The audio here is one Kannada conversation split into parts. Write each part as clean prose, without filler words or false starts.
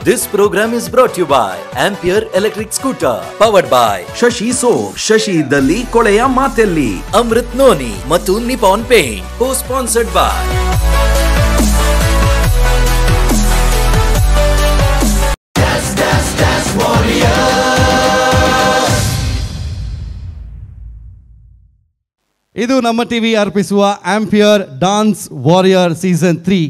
This program is brought to you by Ampere Electric Scooter, powered by Shashi soap, Shashi ಇದ್ದಲ್ಲಿ ಕೊಳೆಯ ಮಾತೆಲ್ಲಿ, ಅಮೃತ್ ನೋನಿ ಮತ್ತು ನಿಪಾನ್ ಪೇಂಟ್. Co-sponsored by ಇದು ನಮ್ಮ ಟಿವಿ ಅರ್ಪಿಸುವ ಆಂಪಿಯರ್ ಡಾನ್ಸ್ ವಾರಿಯರ್ ಸೀಸನ್ 3.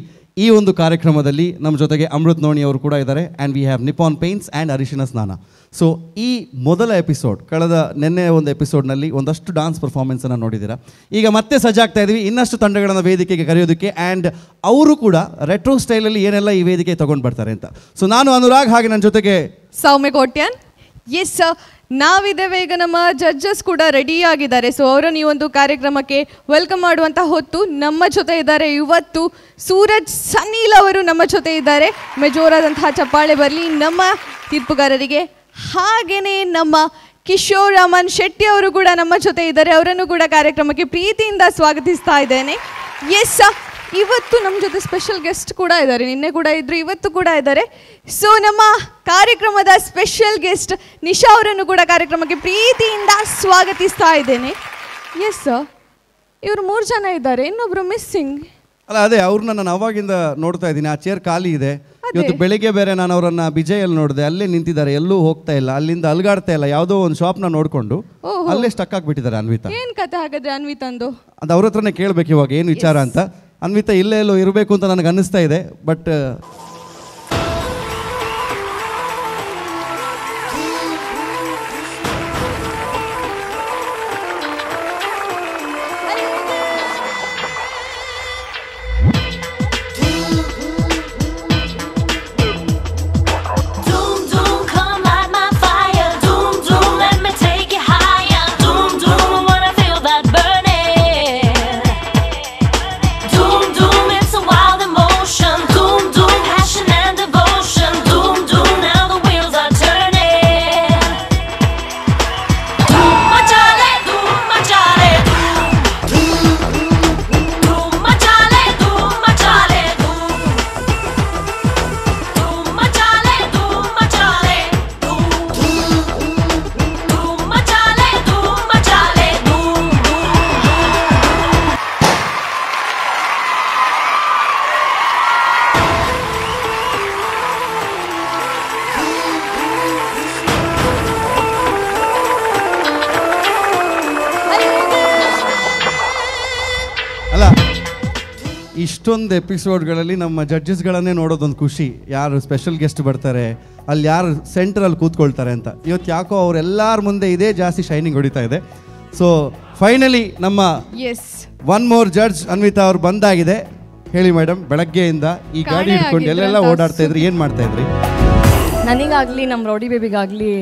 ಈ ಒಂದು ಕಾರ್ಯಕ್ರಮದಲ್ಲಿ ನಮ್ಮ ಜೊತೆಗೆ ಅಮೃತ್ ನೋಣಿ ಅವರು ಕೂಡ ಇದ್ದಾರೆ. And we have Nippon paints and ಅರಿಶಿನ ಸ್ನಾನ. ಸೊ ಈ ಮೊದಲ ಎಪಿಸೋಡ್, ಕಳೆದ ನಿನ್ನೆ ಒಂದು ಎಪಿಸೋಡ್ನಲ್ಲಿ ಒಂದಷ್ಟು ಡಾನ್ಸ್ ಪರ್ಫಾರ್ಮೆನ್ಸನ್ನು ನೋಡಿದ್ದೀರಾ. ಈಗ ಮತ್ತೆ ಸಜ್ಜಾಗ್ತಾ ಇದ್ದೀವಿ ಇನ್ನಷ್ಟು ತಂಡಗಳನ್ನು ವೇದಿಕೆಗೆ ಕರೆಯೋದಕ್ಕೆ. ಆ್ಯಂಡ್ ಅವರು ಕೂಡ ರೆಟ್ರೋ ಸ್ಟೈಲಲ್ಲಿ ಏನೆಲ್ಲ ಈ ವೇದಿಕೆ ತೊಗೊಂಡು ಬರ್ತಾರೆ ಅಂತ. ಸೊ ನಾನು ಅನುರಾಗ್, ಹಾಗೆ ನನ್ನ ಜೊತೆಗೆ ಸೌಮ್ಯ ಕೋಟ್ಯಾನ್. ಎಸ್, ನಾವಿದ್ದೇವೆ. ಈಗ ನಮ್ಮ ಜಡ್ಜಸ್ ಕೂಡ ರೆಡಿ ಆಗಿದ್ದಾರೆ. ಸೊ ಅವರನ್ನು ಈ ಒಂದು ಕಾರ್ಯಕ್ರಮಕ್ಕೆ ವೆಲ್ಕಮ್ ಮಾಡುವಂಥ ಹೊತ್ತು ನಮ್ಮ ಜೊತೆ ಇದ್ದಾರೆ. ಇವತ್ತು ಸೂರಜ್ ಸನೀಲ್ ಅವರು ನಮ್ಮ ಜೊತೆ ಇದ್ದಾರೆ. ಜೋರಾದಂತಹ ಚಪ್ಪಾಳೆ ಬರಲಿ ನಮ್ಮ ತೀರ್ಪುಗಾರರಿಗೆ. ಹಾಗೆಯೇ ನಮ್ಮ ಕಿಶೋರ್ ಅಮನ್ ಶೆಟ್ಟಿ ಅವರು ಕೂಡ ನಮ್ಮ ಜೊತೆ ಇದ್ದಾರೆ. ಅವರನ್ನು ಕೂಡ ಕಾರ್ಯಕ್ರಮಕ್ಕೆ ಪ್ರೀತಿಯಿಂದ ಸ್ವಾಗತಿಸ್ತಾ ಇದ್ದೇನೆ. ಎಸ್, ಇವತ್ತು ನಮ್ಮ ಜೊತೆ ಸ್ಪೆಷಲ್ ಗೆಸ್ಟ್ ಕೂಡ ಇದ್ದಾರೆ. ನಿನ್ನೆ ಕೂಡ ಇದ್ರು, ಇವತ್ತು ಕೂಡ ಇದ್ದಾರೆ. ಸೊ ನಮ್ಮ ಕಾರ್ಯಕ್ರಮದ ಸ್ಪೆಷಲ್ ಗೆಸ್ಟ್ ನಿಶಾ ಅವರನ್ನು ಕೂಡ ಕಾರ್ಯಕ್ರಮಕ್ಕೆ ಪ್ರೀತಿಯಿಂದ ಸ್ವಾಗತಿಸ್ತಾ ಇದ್ದೇನೆ. ಎಸ್, ಇವರು 3 ಜನ ಇದ್ದಾರೆ, ಇನ್ನೊಬ್ರು ಮಿಸ್ಸಿಂಗ್. ಅಲ್ಲ, ಅದೇ ಅವ್ರನ್ನ ನಾನು ಅವಾಗಿಂದ ನೋಡ್ತಾ ಇದ್ದೀನಿ. ಆ ಚೇರ್ ಖಾಲಿ ಇದೆ. ಇವತ್ತು ಬೆಳಿಗ್ಗೆ ಬೇರೆ ನಾನು ಅವರನ್ನ ಬಿಜೆಯಲ್ಲಿ ನೋಡಿದೆ, ಅಲ್ಲೇ ನಿಂತಿದ್ದಾರೆ, ಎಲ್ಲೂ ಹೋಗ್ತಾ ಇಲ್ಲ, ಅಲ್ಲಿಂದ ಅಲ್ಗಾಡ್ತಾ ಇಲ್ಲ. ಯಾವುದೋ ಒಂದು ಶಾಪ್ನ ನೋಡ್ಕೊಂಡು ಅಲ್ಲೇ ಸ್ಟಕ್ ಆಗಿಬಿಟ್ಟಿದ್ದಾರೆ ಅನ್ವಿತಾ. ಏನ್ ಕತೆ ಹಾಗಾದ್ರೆ ಅನ್ವಿತಂದು? ಅದು ಅವ್ರ ಹತ್ರನೇ ಕೇಳಬೇಕು ಇವಾಗ ಏನು ವಿಚಾರ ಅಂತ. ಅನ್ವಿತಾ ಇಲ್ಲೇ ಎಲ್ಲೋ ಇರಬೇಕು ಅಂತ ನನಗೆ ಅನ್ನಿಸ್ತಾ ಇದೆ. ಬಟ್ ಇಷ್ಟೊಂದು ಎಪಿಸೋಡ್ಗಳಲ್ಲಿ ನಮ್ಮ ಜಡ್ಜಸ್ಗಳನ್ನೇ ನೋಡೋದೊಂದು ಖುಷಿ. ಯಾರು ಸ್ಪೆಷಲ್ ಗೆಸ್ಟ್ ಬರ್ತಾರೆ, ಅಲ್ಲಿ ಯಾರು ಸೆಂಟ್ರಲ್ಲಿ ಕೂತ್ಕೊಳ್ತಾರೆ ಅಂತ. ಇವತ್ತು ಯಾಕೋ ಅವರೆಲ್ಲರ ಮುಂದೆ ಇದೇ ಜಾಸ್ತಿ ಶೈನಿಂಗ್ ಹೊಡಿತಾ ಇದೆ. ಸೊ ಫೈನಲಿ ನಮ್ಮ ಒನ್ ಮೋರ್ ಜಡ್ಜ್ ಅನ್ವಿತಾ ಅವ್ರು ಬಂದಾಗಿದೆ. ಹೇಳಿ ಮೇಡಮ್, ಬೆಳಗ್ಗೆಯಿಂದ ಈ ಗಾಡಿ ಹಿಡ್ಕೊಂಡು ಎಲ್ಲೆಲ್ಲ ಓಡಾಡ್ತಾ ಇದ್ರಿ, ಏನು ಮಾಡ್ತಾ ಇದ್ರಿ? ನನಗಾಗಲಿ ನಮ್ಮ ರೌಡಿ ಬೇಬಿಗಾಗಲಿ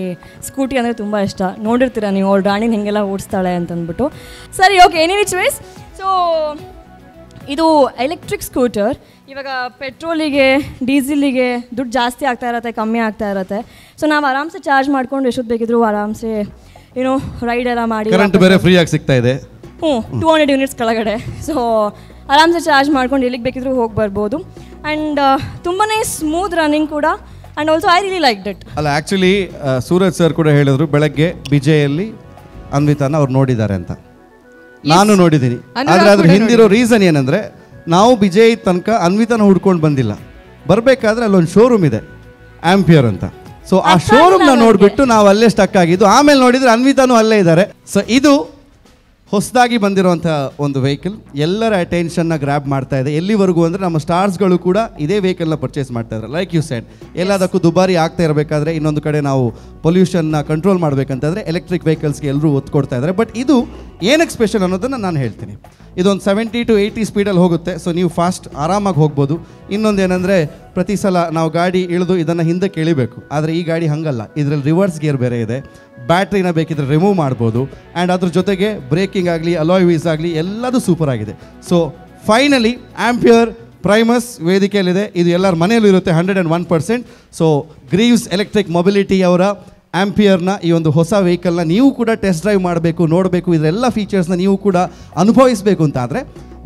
ಸ್ಕೂಟಿ ಅಂದರೆ ತುಂಬ ಇಷ್ಟ. ನೋಡಿರ್ತೀರ ನೀವು, ಅವ್ಳು ರಾಣಿನ ಹೆಂಗೆಲ್ಲ ಓಡಿಸ್ತಾಳೆ ಅಂತಂದ್ಬಿಟ್ಟು. ಸರಿ, okay, any which ways. So ಇದು ಎಲೆಕ್ಟ್ರಿಕ್ ಸ್ಕೂಟರ್. ಇವಾಗ ಪೆಟ್ರೋಲಿಗೆ ಡೀಸೆಲಿಗೆ ದುಡ್ಡು ಜಾಸ್ತಿ ಆಗ್ತಾ ಇರತ್ತೆ, ಕಮ್ಮಿ ಆಗ್ತಾ ಇರತ್ತೆ. ಸೊ ನಾವು ಆರಾಮ್ಸೆ ಚಾರ್ಜ್ ಮಾಡ್ಕೊಂಡು ಎಷ್ಟೊತ್ತು ಬೇಕಿದ್ರು ಆರಾಮ್ಸೆ ಏನೋ ರೈಡ್ ಎಲ್ಲ ಮಾಡಿ, ಕರೆಂಟ್ ಬೇರೆ ಫ್ರೀ ಆಗಿ ಸಿಗ್ತಾ ಇದೆ. 200 ಯೂನಿಟ್ಸ್ ಕೆಳಗಡೆ. ಸೊ ಆರಾಮ್ಸೆ ಚಾರ್ಜ್ ಮಾಡ್ಕೊಂಡು ಎಲ್ಲಿಗೆ ಬೇಕಿದ್ರು ಹೋಗಿ ಬರ್ಬೋದು. ಆ್ಯಂಡ್ ತುಂಬಾ ಸ್ಮೂತ್ ರನ್ನಿಂಗ್ ಕೂಡ. And also I really like it. ಅಲ್ಲ, ಆ್ಯಕ್ಚುಲಿ ಸೂರಜ್ ಸರ್ ಕೂಡ ಹೇಳಿದ್ರು ಬೆಳಗ್ಗೆ ಬಿಜೆಯಲ್ಲಿ ಅನ್ವಿತಾನ ಅವ್ರು ನೋಡಿದ್ದಾರೆ ಅಂತ. ನಾನು ನೋಡಿದ್ದೀನಿ. ಆದರೆ ಅದ್ರ ಹಿಂದಿರೋ ರೀಸನ್ ಏನಂದರೆ, ನಾವು ವಿಜಯ್ ತನಕ ಅನ್ವಿತಾನ ಹುಡ್ಕೊಂಡು ಬಂದಿಲ್ಲ. ಬರಬೇಕಾದ್ರೆ ಅಲ್ಲೊಂದು ಶೋರೂಮ್ ಇದೆ, ಆಂಪಿಯರ್ ಅಂತ. ಸೊ ಆ ಶೋರೂಮ್ನ ನೋಡಿಬಿಟ್ಟು ನಾವು ಅಲ್ಲೇ ಸ್ಟಕ್ ಆಗಿದ್ದು. ಆಮೇಲೆ ನೋಡಿದರೆ ಅನ್ವಿತಾನು ಅಲ್ಲೇ ಇದ್ದಾರೆ. ಸೊ ಇದು ಹೊಸದಾಗಿ ಬಂದಿರುವಂಥ ಒಂದು ವೆಹಿಕಲ್ ಎಲ್ಲರ ಅಟೆನ್ಷನ್ನ ಗ್ರ್ಯಾಬ್ ಮಾಡ್ತಾ ಇದೆ. ಎಲ್ಲಿವರೆಗೂ ಅಂದರೆ ನಮ್ಮ ಸ್ಟಾರ್ಸ್ಗಳು ಕೂಡ ಇದೇ ವೆಹಿಕಲ್ನ ಪರ್ಚೇಸ್ ಮಾಡ್ತಾ ಇದ್ದಾರೆ. ಲೈಕ್ ಯು ಸೆಡ್, ಎಲ್ಲದಕ್ಕೂ ದುಬಾರಿ ಆಗ್ತಾ ಇರಬೇಕಾದ್ರೆ, ಇನ್ನೊಂದು ಕಡೆ ನಾವು ಪೊಲ್ಯೂಷನ್ನ ಕಂಟ್ರೋಲ್ ಮಾಡಬೇಕಂತಂದರೆ ಎಲೆಕ್ಟ್ರಿಕ್ ವೆಹಿಕಲ್ಸ್ಗೆ ಎಲ್ಲರೂ ಒತ್ತು ಕೊಡ್ತಾ ಇದ್ದಾರೆ. ಬಟ್ ಇದು ಏನಕ್ಕೆ ಸ್ಪೆಷಲ್ ಅನ್ನೋದನ್ನು ನಾನು ಹೇಳ್ತೀನಿ. ಇದೊಂದು 70 to 80 ಸ್ಪೀಡಲ್ಲಿ ಹೋಗುತ್ತೆ. ಸೊ ನೀವು ಫಾಸ್ಟ್ ಆರಾಮಾಗಿ ಹೋಗ್ಬೋದು. ಇನ್ನೊಂದು ಏನಂದರೆ, ಪ್ರತಿ ಸಲ ನಾವು ಗಾಡಿ ಇಳಿದು ಇದನ್ನು ಹಿಂದಕ್ಕೆ ಎಳಿಬೇಕು. ಆದರೆ ಈ ಗಾಡಿ ಹಾಗಲ್ಲ, ಇದರಲ್ಲಿ ರಿವರ್ಸ್ ಗೇರ್ ಬೇರೆ ಇದೆ. ಬ್ಯಾಟ್ರಿನ ಬೇಕಿದ್ರೆ ರಿಮೂವ್ ಮಾಡ್ಬೋದು. ಆ್ಯಂಡ್ ಅದ್ರ ಜೊತೆಗೆ ಬ್ರೇಕಿಂಗ್ ಆಗಲಿ, ಅಲಾಯ್ ವೀಲ್ಸ್ ಆಗಲಿ, ಎಲ್ಲದೂ ಸೂಪರ್ ಆಗಿದೆ. ಸೊ ಫೈನಲಿ ಆಂಪಿಯರ್ ಪ್ರೈಮಸ್ ವೇದಿಕೆಯಲ್ಲಿದೆ. ಇದು ಎಲ್ಲರ ಮನೆಯಲ್ಲೂ ಇರುತ್ತೆ 101%. ಸೊ ಗ್ರೀವ್ಸ್ ಎಲೆಕ್ಟ್ರಿಕ್ ಮೊಬಿಲಿಟಿ ಅವರ ಆಂಪಿಯರ್ನ ಈ ಒಂದು ಹೊಸ ವೆಹಿಕಲ್ನ ನೀವು ಕೂಡ ಟೆಸ್ಟ್ ಡ್ರೈವ್ ಮಾಡಬೇಕು, ನೋಡಬೇಕು, ಇದರೆಲ್ಲ ಫೀಚರ್ಸ್ನ ನೀವು ಕೂಡ ಅನುಭವಿಸಬೇಕು ಅಂತ ಆದರೆ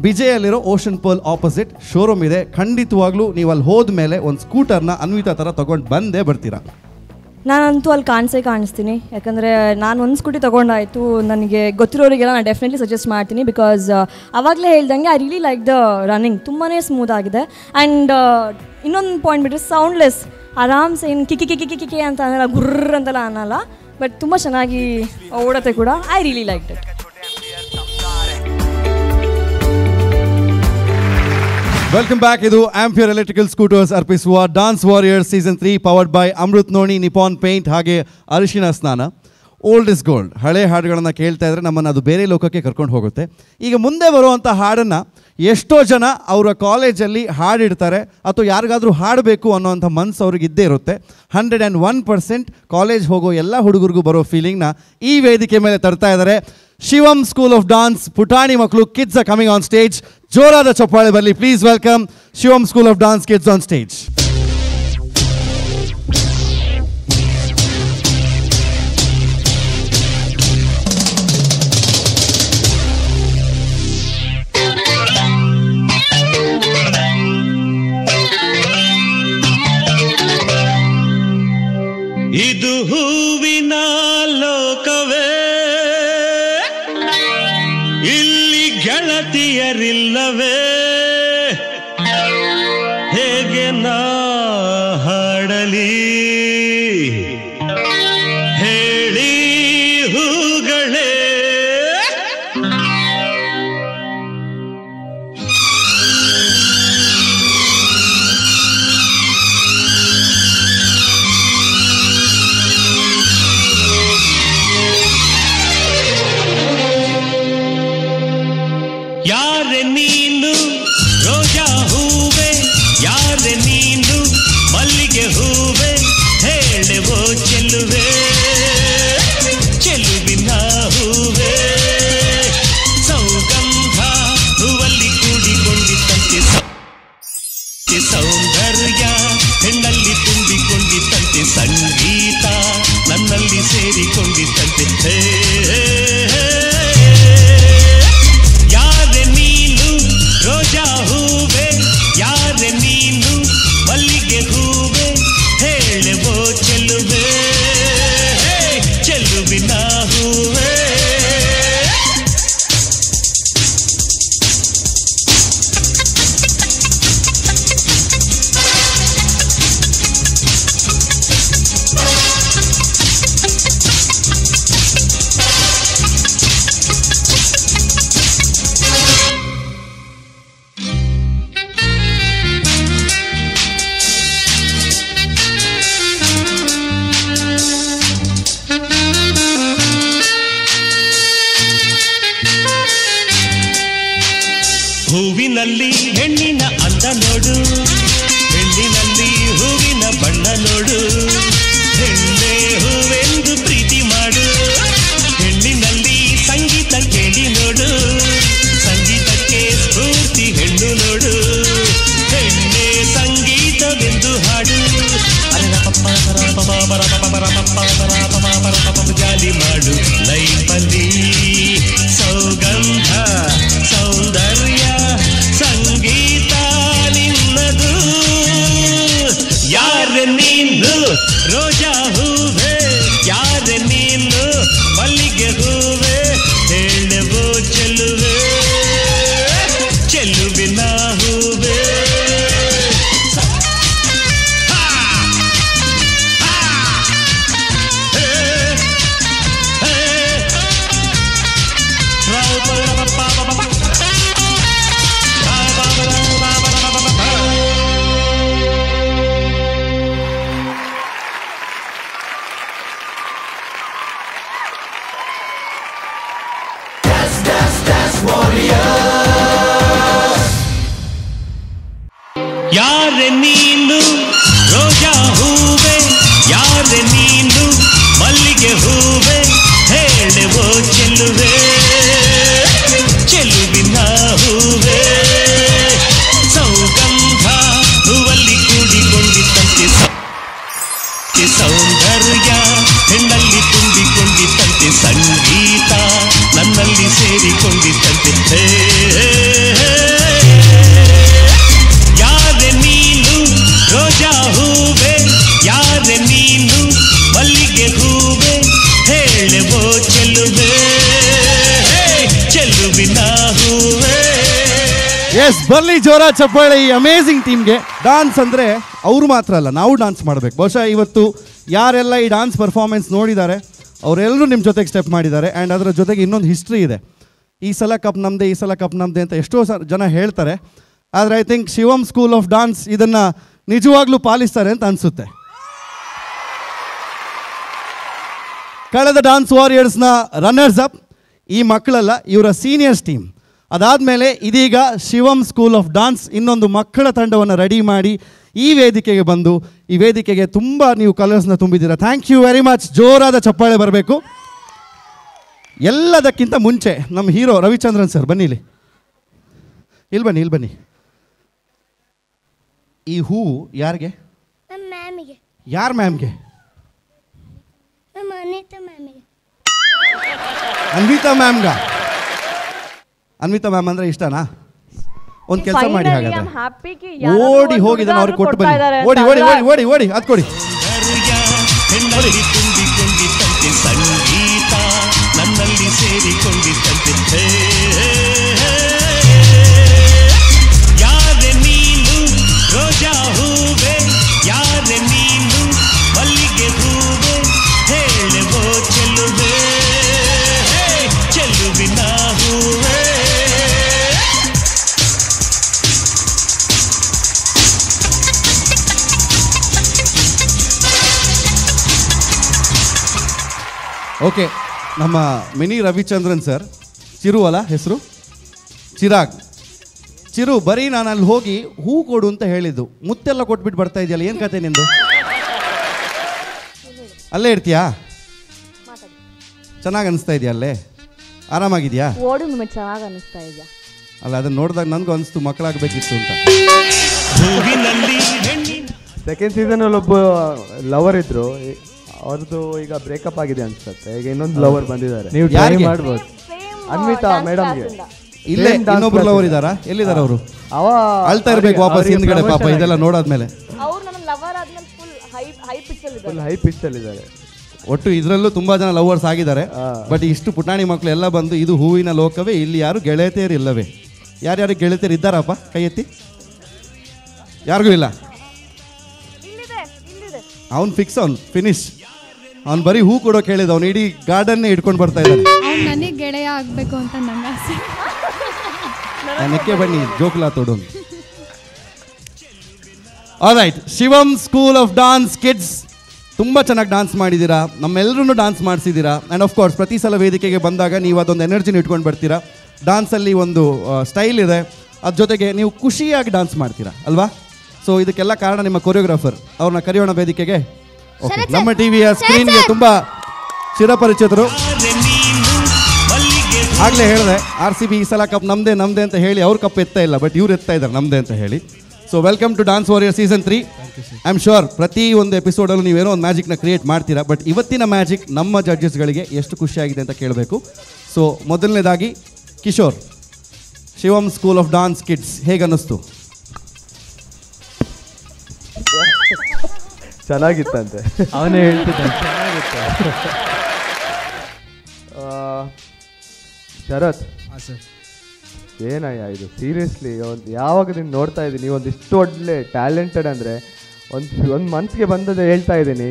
ಬಿಜೆಯಲ್ಲಿರೋ ಓಷನ್ ಪರ್ಲ್ ಆಪೋಸಿಟ್ ಶೋರೂಮ್ ಇದೆ. ಖಂಡಿತವಾಗ್ಲೂ ನೀವು ಅಲ್ಲಿ ಹೋದ್ಮೇಲೆ ಒಂದು ಸ್ಕೂಟರ್ನ ಅನ್ವಿತಾ ಥರ ತೊಗೊಂಡು ಬಂದೇ ಬರ್ತೀರಾ. ನಾನಂತೂ ಅಲ್ಲಿ ಕಾಣಿಸ್ತೀನಿ, ಯಾಕಂದರೆ ನಾನು ಒಂದು ಸ್ಕೂಟಿ ತೊಗೊಂಡಾಯಿತು. ನನಗೆ ಗೊತ್ತಿರೋರಿಗೆಲ್ಲ ನಾನು ಡೆಫಿನೆಟ್ಲಿ ಸಜೆಸ್ಟ್ ಮಾಡ್ತೀನಿ. ಬಿಕಾಸ್ ಆವಾಗಲೇ ಹೇಳ್ದಂಗೆ I really like the running, ತುಂಬಾ ಸ್ಮೂತ್ ಆಗಿದೆ. ಆ್ಯಂಡ್ ಇನ್ನೊಂದು ಪಾಯಿಂಟ್ ಬಿಟ್ಟರೆ ಸೌಂಡ್ಲೆಸ್, ಆರಾಮ್ಸೆ ಏನು ಕಿಕ್ಕಿ ಅಂತ ಅನ್ನಲ್ಲ, ಗುರ್ರ್ ಅಂತೆಲ್ಲ ಅನ್ನಲ್ಲ. ಬಟ್ ತುಂಬ ಚೆನ್ನಾಗಿ ಓಡತ್ತೆ ಕೂಡ. I really like it. Welcome back. ಇದು ಆಂಪಿಯರ್ ಎಲೆಕ್ಟ್ರಿಕಲ್ ಸ್ಕೂಟರ್ಸ್ ಅರ್ಪಿಸುವ dance warriors season 3 powered by Amrut Noni, Nippon Paint ಹಾಗೆ ಅರಿಶಿನ ಸ್ನಾನ. Old is gold. ಹಳೆ ಹಾಡುಗಳನ್ನು ಕೇಳ್ತಾ ಇದ್ರೆ ನಮ್ಮನ್ನು ಅದು ಬೇರೆ ಲೋಕಕ್ಕೆ ಕರ್ಕೊಂಡು ಹೋಗುತ್ತೆ. ಈಗ ಮುಂದೆ ಬರುವಂಥ ಹಾಡನ್ನು ಎಷ್ಟೋ ಜನ ಅವರ ಕಾಲೇಜಲ್ಲಿ ಹಾಡಿಡ್ತಾರೆ ಅಥವಾ ಯಾರಿಗಾದರೂ ಹಾಡಬೇಕು ಅನ್ನೋವಂಥ ಮನಸ್ಸು ಅವ್ರಿಗೆ ಇದ್ದೇ ಇರುತ್ತೆ. 101% ಕಾಲೇಜ್ ಹೋಗೋ ಎಲ್ಲ ಹುಡುಗರಿಗೂ ಬರೋ ಫೀಲಿಂಗ್ನ ಈ ವೇದಿಕೆ ಮೇಲೆ ತರ್ತಾ ಇದ್ದಾರೆ. ಶಿವಮ್ ಸ್ಕೂಲ್ ಆಫ್ ಡಾನ್ಸ್ ಪುಟಾಣಿ ಮಕ್ಕಳು kids are coming on stage. ಜೋರಾದ ಚಪ್ಪಾಳೆ ಬರಲಿ please. Welcome Shivam school of dance kids on stage. ಇದು ಹೂವಿನ ಲೋಕವೇ, ಇಲ್ಲಿ ಗೆಳತಿಯರಿಲ್ಲವೇ, ಹೇಗೆ ನಾ ಹಾಡಲಿ ಹೇಳಿ ಹೂಗಳೇ. ಯಾರೆ ನೀನು ರೋಜಾ ಹೂವೆ, ಯಾರೆ ನೀನು ಮಲ್ಲಿಗೆ ಹೂವೆ, ಹೇಳೆವೋ ಚೆಲುವೆ ಚೆಲುವಿನ ಹೂವೆ. ಸೌಗಂಧ ಹೂವಲ್ಲಿ ಕೂಡಿಕೊಂಡಿತ್ತಂತೆ, ಸೌಂದರ್ಯ ಹೆಣ್ಣಲ್ಲಿ ತುಂಬಿಕೊಂಡಿತ್ತಂತೆ, ಸಂಗೀತ ನನ್ನಲ್ಲಿ ಸೇರಿಕೊಂಡಿತ್ತಂತೆ. ಯಾರೆ ನೀನು ರೋಜಾ ಹೂವೆ, ಯಾರೆ ನೀನು ಮಲ್ಲಿಗೆ ಹೂವೆ, ಹೇಳೆವೋ ಚೆಲುವೆ ಚೆಲುವಿನ ಹೂವೆ. ಹೂವಿನಲ್ಲಿ ಹೆಣ್ಣಿನ ಅಂದ ನೋಡು, ಹೆಣ್ಣಿನಲ್ಲಿ ಹೂವಿನ ಬಣ್ಣ ನೋಡು, ಹೆಣ್ಣೆ ಹೂವೆಂದು ಪ್ರೀತಿ ಮಾಡು, ಹೆಣ್ಣಿನಲ್ಲಿ ಸಂಗೀತ ಕೇಳಿ ನೋಡು, ಸಂಗೀತಕ್ಕೆ ಸ್ಫೂರ್ತಿ ಹೆಣ್ಣು ನೋಡು, ಹೆಣ್ಣೆ ಸಂಗೀತವೆಂದು ಹಾಡು. ಜಾಲಿ ಮಾಡು ಲೈಫಲ್ಲಿ, ಸೌಗಂಧ ಸೌಂದರ್ಯ ಸಂಗೀತ ನಿನ್ನದು. ಯಾರೆ ನೀನು ರೋಜಾ ಹೂವೆ, ಯಾರೆ ನೀನು ಮಲ್ಲಿಗೆ ಹೂವೆ, ಹೇಳೆವೋ ಚೆಲುವೆ ಚೆಲುವಿನ ಹೂವೆ. ಯಾರೆ ನೀನು ರೋಜಾ ಹೂವೆ, ಯಾರೆ ನೀನು ಮಲ್ಲಿಗೆ ಹೂವೆ, ಹೇಳೆವೋ ಚೆಲುವೆ ಚೆಲುವಿನ ಹೂವೆ. ಸೌಗಂಧ ಹೂವಲ್ಲಿ ಕೂಡಿಕೊಂಡಿತ್ತಂತೆ, ಸೌಂದರ್ಯ ಹೆಣ್ಣಲ್ಲಿ ತುಂಬಿಕೊಂಡಿತ್ತಂತೆ, ಸಂಗೀತ ನನ್ನಲ್ಲಿ ಸೇರಿಕೊಂಡಿತ್ತಂತೆ. ಎಸ್, ಬರ್ಲಿ ಜೋರ ಚಪ್ಪಾಳೆ ಈ ಅಮೇಝಿಂಗ್ ಟೀಮ್ಗೆ. ಡಾನ್ಸ್ ಅಂದರೆ ಅವರು ಮಾತ್ರ ಅಲ್ಲ, ನಾವು ಡಾನ್ಸ್ ಮಾಡಬೇಕು. ಬಹುಶಃ ಇವತ್ತು ಯಾರೆಲ್ಲ ಈ ಡಾನ್ಸ್ ಪರ್ಫಾರ್ಮೆನ್ಸ್ ನೋಡಿದ್ದಾರೆ ಅವರೆಲ್ಲರೂ ನಿಮ್ಮ ಜೊತೆಗೆ ಸ್ಟೆಪ್ ಮಾಡಿದ್ದಾರೆ. ಆ್ಯಂಡ್ ಅದರ ಜೊತೆಗೆ ಇನ್ನೊಂದು ಹಿಸ್ಟ್ರಿ ಇದೆ. ಈ ಸಲ ಕಪ್ ನಮ್ಮದೇ, ಈ ಸಲ ಕಪ್ ನಮ್ಮದೇ ಅಂತ ಎಷ್ಟೋ ಜನ ಹೇಳ್ತಾರೆ. ಆದರೆ I think Shivam school of dance ಇದನ್ನು ನಿಜವಾಗ್ಲೂ ಪಾಲಿಸ್ತಾರೆ ಅಂತ ಅನಿಸುತ್ತೆ. ಕಳೆದ ಡಾನ್ಸ್ ವಾರಿಯರ್ಸ್ನ ರನ್ನರ್ಸ್ ಅಪ್ ಈ ಮಕ್ಕಳಲ್ಲ, ಇವರ ಸೀನಿಯರ್ಸ್ ಟೀಮ್. ಅದಾದಮೇಲೆ ಇದೀಗ ಶಿವಮ್ ಸ್ಕೂಲ್ ಆಫ್ ಡಾನ್ಸ್ ಇನ್ನೊಂದು ಮಕ್ಕಳ ತಂಡವನ್ನು ರೆಡಿ ಮಾಡಿ ಈ ವೇದಿಕೆಗೆ ಬಂದು ಈ ವೇದಿಕೆಗೆ ತುಂಬ ನೀವು ಕಲರ್ಸ್ನ ತುಂಬಿದ್ದೀರಾ. Thank you very much. ಜೋರಾದ ಚಪ್ಪಾಳೆ ಬರಬೇಕು. ಎಲ್ಲದಕ್ಕಿಂತ ಮುಂಚೆ ನಮ್ಮ ಹೀರೋ ರವಿಚಂದ್ರನ್ ಸರ್ ಬನ್ನಿ ಇಲ್ಲಿ. ಇಲ್ಲಿ ಬನ್ನಿ, ಇಲ್ಲಿ ಬನ್ನಿ. ಈ ಹೂವು ಯಾರಿಗೆ? ಯಾರ ಮ್ಯಾಮ್ಗೆ? ಅನ್ವಿತಾ ಮ್ಯಾಮ್ಗ. ಅನ್ವಿತಾ ಮ್ಯಾಮ್ ಅಂದರೆ ಇಷ್ಟನಾ? ಒಂದು ಕೆಲಸ ಮಾಡಿ, ಹಾಗಾದ್ರೆ ಓಡಿ ಹೋಗಿ ಇದನ್ನು ಅವ್ರಿಗೆ ಕೊಟ್ಟು ಬನ್ನಿ. ಓಡಿ ಓಡಿ ಓಡಿ ಓಡಿ ಓಡಿ ಅದು ಕೊಡಿ. ತುಂಬಿಕೊಂಡಿದ್ದಂತೆ ಸಂಗೀತ ನನ್ನಲ್ಲಿ ಸೇರಿಕೊಂಡಿದ್ದಂತೆ. ಯಾರೆ ನೀನು ರೋಜಾ ಹೂವೆ, ಯಾರೆ ನೀನು ಮಲ್ಲಿಗೆ ಹೂವೆ, ಹೇಳುವೋ ಚೆಲುವೆ, ಚೆಲುವಿನ ಹೂವೆ. ಓಕೆ, ನಮ್ಮ ಮಿನಿ ರವಿಚಂದ್ರನ್ ಸರ್. ಚಿರು ಅಲ್ಲ ಹೆಸರು? ಚಿರಾಗ್. ಚಿರು, ಬರೀ ನಾನು ಅಲ್ಲಿ ಹೋಗಿ ಹೂ ಕೊಡು ಅಂತ ಹೇಳಿದ್ದು, ಮುತ್ತೆಲ್ಲ ಕೊಟ್ಬಿಟ್ಟು ಬರ್ತಾ ಇದೆಯಲ್ಲ, ಏನು ಕತೆ ನಿಂದು? ಅಲ್ಲೇ ಇರ್ತೀಯಾ? ಚೆನ್ನಾಗಿ ಅನಿಸ್ತಾ ಇದೆಯಾ? ಅಲ್ಲೇ ಆರಾಮಾಗಿದೆಯಾ? ಚೆನ್ನಾಗಿ ಅನಿಸ್ತಾ ಇದೆಯಾ? ಅಲ್ಲ, ಅದನ್ನು ನೋಡಿದಾಗ ನನಗೂ ಅನಿಸ್ತು ಮಕ್ಕಳಾಗಬೇಕಿತ್ತು ಅಂತ. ಸೆಕೆಂಡ್ ಸೀಸನಲ್ಲಿ ಒಬ್ಬ ಲವರ್ ಇದ್ರು, ಅವ್ರದ್ದು ಈಗ ಬ್ರೇಕಪ್ ಆಗಿದೆ ಅನ್ಸುತ್ತೆ. ಈಗ ಇನ್ನೊಂದು ಲವರ್ ಬಂದಿದ್ದಾರೆ, ನೀವು ಟ್ರೈ ಮಾಡ್ಬೋದು. ಅನ್ವಿತಾ ಮೇಡಮ್ಗೆ ಇಲ್ಲೇ ಇನ್ನೊಬ್ರು ಲವರ್ ಇದ್ದಾರಾ? ಎಲ್ಲಿದ್ದಾರೆ ಅವರು? ಅಳ್ತಾ ಇರ್ಬೇಕು ವಾಪಸ್ ಹಿಂದ್ಗಡೆ ಪಾಪ ಇದೆಲ್ಲ ನೋಡಾದ್ಮೇಲೆ. ಫುಲ್ ಹೈ ಪಿಚ್ ಅಲ್ಲಿ ಇದ್ದಾರೆ. ಒಟ್ಟು ಇದರಲ್ಲೂ ತುಂಬಾ ಜನ ಲವರ್ಸ್ ಆಗಿದ್ದಾರೆ. ಬಟ್ ಇಷ್ಟು ಪುಟಾಣಿ ಮಕ್ಕಳು ಎಲ್ಲ ಬಂದು ಇದು ಹೂವಿನ ಲೋಕವೇ, ಇಲ್ಲಿ ಯಾರು ಗೆಳೆಯತಿಯರು ಇಲ್ಲವೇ? ಯಾರ್ಯಾರು ಗೆಳೆಯತಿಯರು ಇದ್ದಾರಪ್ಪ? ಕೈ ಎತ್ತಿ. ಯಾರಿಗೂ ಇಲ್ಲ? ಅವ್ನು ಫಿಕ್ಸ್, ಅವ್ನು ಫಿನಿಶ್. ಅವ್ನು ಬರೀ ಹೂ ಕೊಡೋಕೆ ಹೇಳಿದ, ಅವ್ನು ಇಡೀ ಗಾರ್ಡನ್ನೇ ಇಟ್ಕೊಂಡು ಬರ್ತಾ ಇದ್ದಾನೆ. ನನಗೆ ಗೆಳೆಯ ಆಗಬೇಕು ಅಂತ ನನ್ನ ಆಸೆ. ನನಕ್ಕೆ ಬನ್ನಿ ಜೋಕ್ಲಾ ತೋಡೋನು. Alright, Shivam school of dance kids ತುಂಬ ಚೆನ್ನಾಗಿ ಡಾನ್ಸ್ ಮಾಡಿದ್ದೀರಾ, ನಮ್ಮೆಲ್ಲರೂ ಡಾನ್ಸ್ ಮಾಡಿಸಿದ್ದೀರಾ. ಆ್ಯಂಡ್ ಆಫ್ ಕೋರ್ಸ್ ಪ್ರತಿ ಸಲ ವೇದಿಕೆಗೆ ಬಂದಾಗ ನೀವು ಅದೊಂದು ಎನರ್ಜಿನ ಇಟ್ಕೊಂಡು ಬರ್ತೀರಾ. ಡಾನ್ಸಲ್ಲಿ ಒಂದು ಸ್ಟೈಲ್ ಇದೆ, ಅದ್ರ ಜೊತೆಗೆ ನೀವು ಖುಷಿಯಾಗಿ ಡಾನ್ಸ್ ಮಾಡ್ತೀರಾ ಅಲ್ವಾ? ಸೊ ಇದಕ್ಕೆಲ್ಲ ಕಾರಣ ನಿಮ್ಮ ಕೊರಿಯೋಗ್ರಾಫರ್. ಅವ್ರನ್ನ ಕರೆಯೋಣ ವೇದಿಕೆಗೆ. ಓಕೆ, ನಮ್ಮ ಟಿವಿಯ ಸ್ಕ್ರೀನ್ಗೆ ತುಂಬ ಚಿರಪರಿಚಿತರು. ಆಗಲೇ ಹೇಳಿದೆ RCB ಈ ಸಲ ಕಪ್ ನಮ್ಮದೇ ನಮ್ಮದೇ ಅಂತ ಹೇಳಿ ಅವ್ರ ಕಪ್ ಎತ್ತಾ ಇಲ್ಲ, ಬಟ್ ಇವ್ರು ಎತ್ತಾ ಇದ್ದಾರೆ ನಮ್ಮದೇ ಅಂತ ಹೇಳಿ. So welcome to dance warrior season 3. I am sure ಪ್ರತಿ ಒಂದು ಎಪಿಸೋಡಲ್ಲೂ ನೀವೇನೋ ಒಂದು ಮ್ಯಾಜಿಕ್ನ ಕ್ರಿಯೇಟ್ ಮಾಡ್ತೀರಾ. ಬಟ್ ಇವತ್ತಿನ ಮ್ಯಾಜಿಕ್ ನಮ್ಮ ಜಡ್ಜಸ್ಗಳಿಗೆ ಎಷ್ಟು ಖುಷಿಯಾಗಿದೆ ಅಂತ ಕೇಳಬೇಕು. ಸೊ ಮೊದಲನೇದಾಗಿ Kishore, Shivam school of dance kids ಹೇಗನ್ನಿಸ್ತು? ಚೆನ್ನಾಗಿತ್ತಂತೆ, ಅವನೇ ಹೇಳ್ತಿದ್ದಾನೆ ಚೆನ್ನಾಗಿತ್ತು. ಶರತ್ ಏನಯ್ಯ ಇದು ಸೀರಿಯಸ್ಲಿ ಒಂದು ಯಾವಾಗ ನೀನು ನೋಡ್ತಾ ಇದ್ದೀನಿ, ಒಂದಿಷ್ಟು ಒಳ್ಳೆ ಟ್ಯಾಲೆಂಟೆಡ್ ಅಂದರೆ ಒಂದು ಮನ್ಸಿಗೆ ಬಂದದ್ದು ಹೇಳ್ತಾ ಇದ್ದೀನಿ.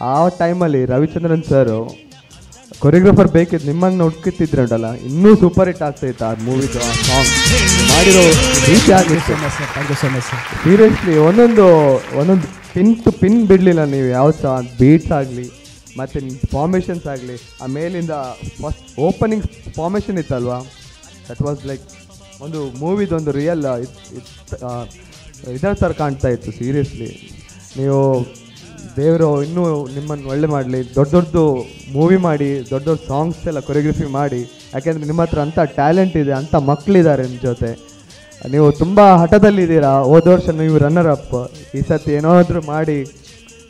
ಆ ಟೈಮಲ್ಲಿ ರವಿಚಂದ್ರನ್ ಸರು ಕೊರಿಯೋಗ್ರಾಫರ್ ಬೇಕಿತ್ತು, ನಿಮ್ಮನ್ನು ಹುಡುಕುತ್ತಿದ್ರಲ್ಲ, ಇನ್ನೂ ಸೂಪರ್ ಹಿಟ್ ಆಗ್ತಾಯಿತ್ತು ಆ ಮೂವಿದು. ಆ ಸಾಂಗ್ ಮಾಡಿರೋ ರೀತಿ ಆಗಿತ್ತು ಸೀರಿಯಸ್ಲಿ. ಒಂದೊಂದು ಪಿನ್ ಟು ಪಿನ್ ಬಿಡಲಿಲ್ಲ ನೀವು. ಯಾವ ಸಹ ಬೀಟ್ಸ್ ಆಗಲಿ ಮತ್ತು ಫಾರ್ಮೇಷನ್ಸ್ ಆಗಲಿ, ಆ ಮೇಲಿಂದ ಫಸ್ಟ್ ಓಪನಿಂಗ್ ಫಾರ್ಮೇಷನ್ ಇತ್ತಲ್ವಾ, ದಟ್ ವಾಸ್ ಲೈಕ್ ಒಂದು ಮೂವಿದೊಂದು ರಿಯಲ್ ಇದರ ಥರ ಕಾಣ್ತಾ ಇತ್ತು ಸೀರಿಯಸ್ಲಿ. ನೀವು ದೇವರು ಇನ್ನೂ ನಿಮ್ಮನ್ನು ಒಳ್ಳೆ ಮಾಡಲಿ, ದೊಡ್ಡ ಮೂವಿ ಮಾಡಿ, ದೊಡ್ಡ ಸಾಂಗ್ಸ್ ಎಲ್ಲ ಕೊರಿಯೋಗ್ರಫಿ ಮಾಡಿ. ಯಾಕೆಂದರೆ ನಿಮ್ಮ ಹತ್ರ ಅಂಥ ಟ್ಯಾಲೆಂಟ್ ಇದೆ, ಅಂಥ ಮಕ್ಕಳಿದ್ದಾರೆ ನಿಮ್ಮ ಜೊತೆ. ನೀವು ತುಂಬ ಹಠದಲ್ಲಿದ್ದೀರಾ. ಹೋದ ವರ್ಷ ನೀವು ರನ್ನರ್ ಅಪ್, ಈ ಸತಿ ಏನಾದರೂ ಮಾಡಿ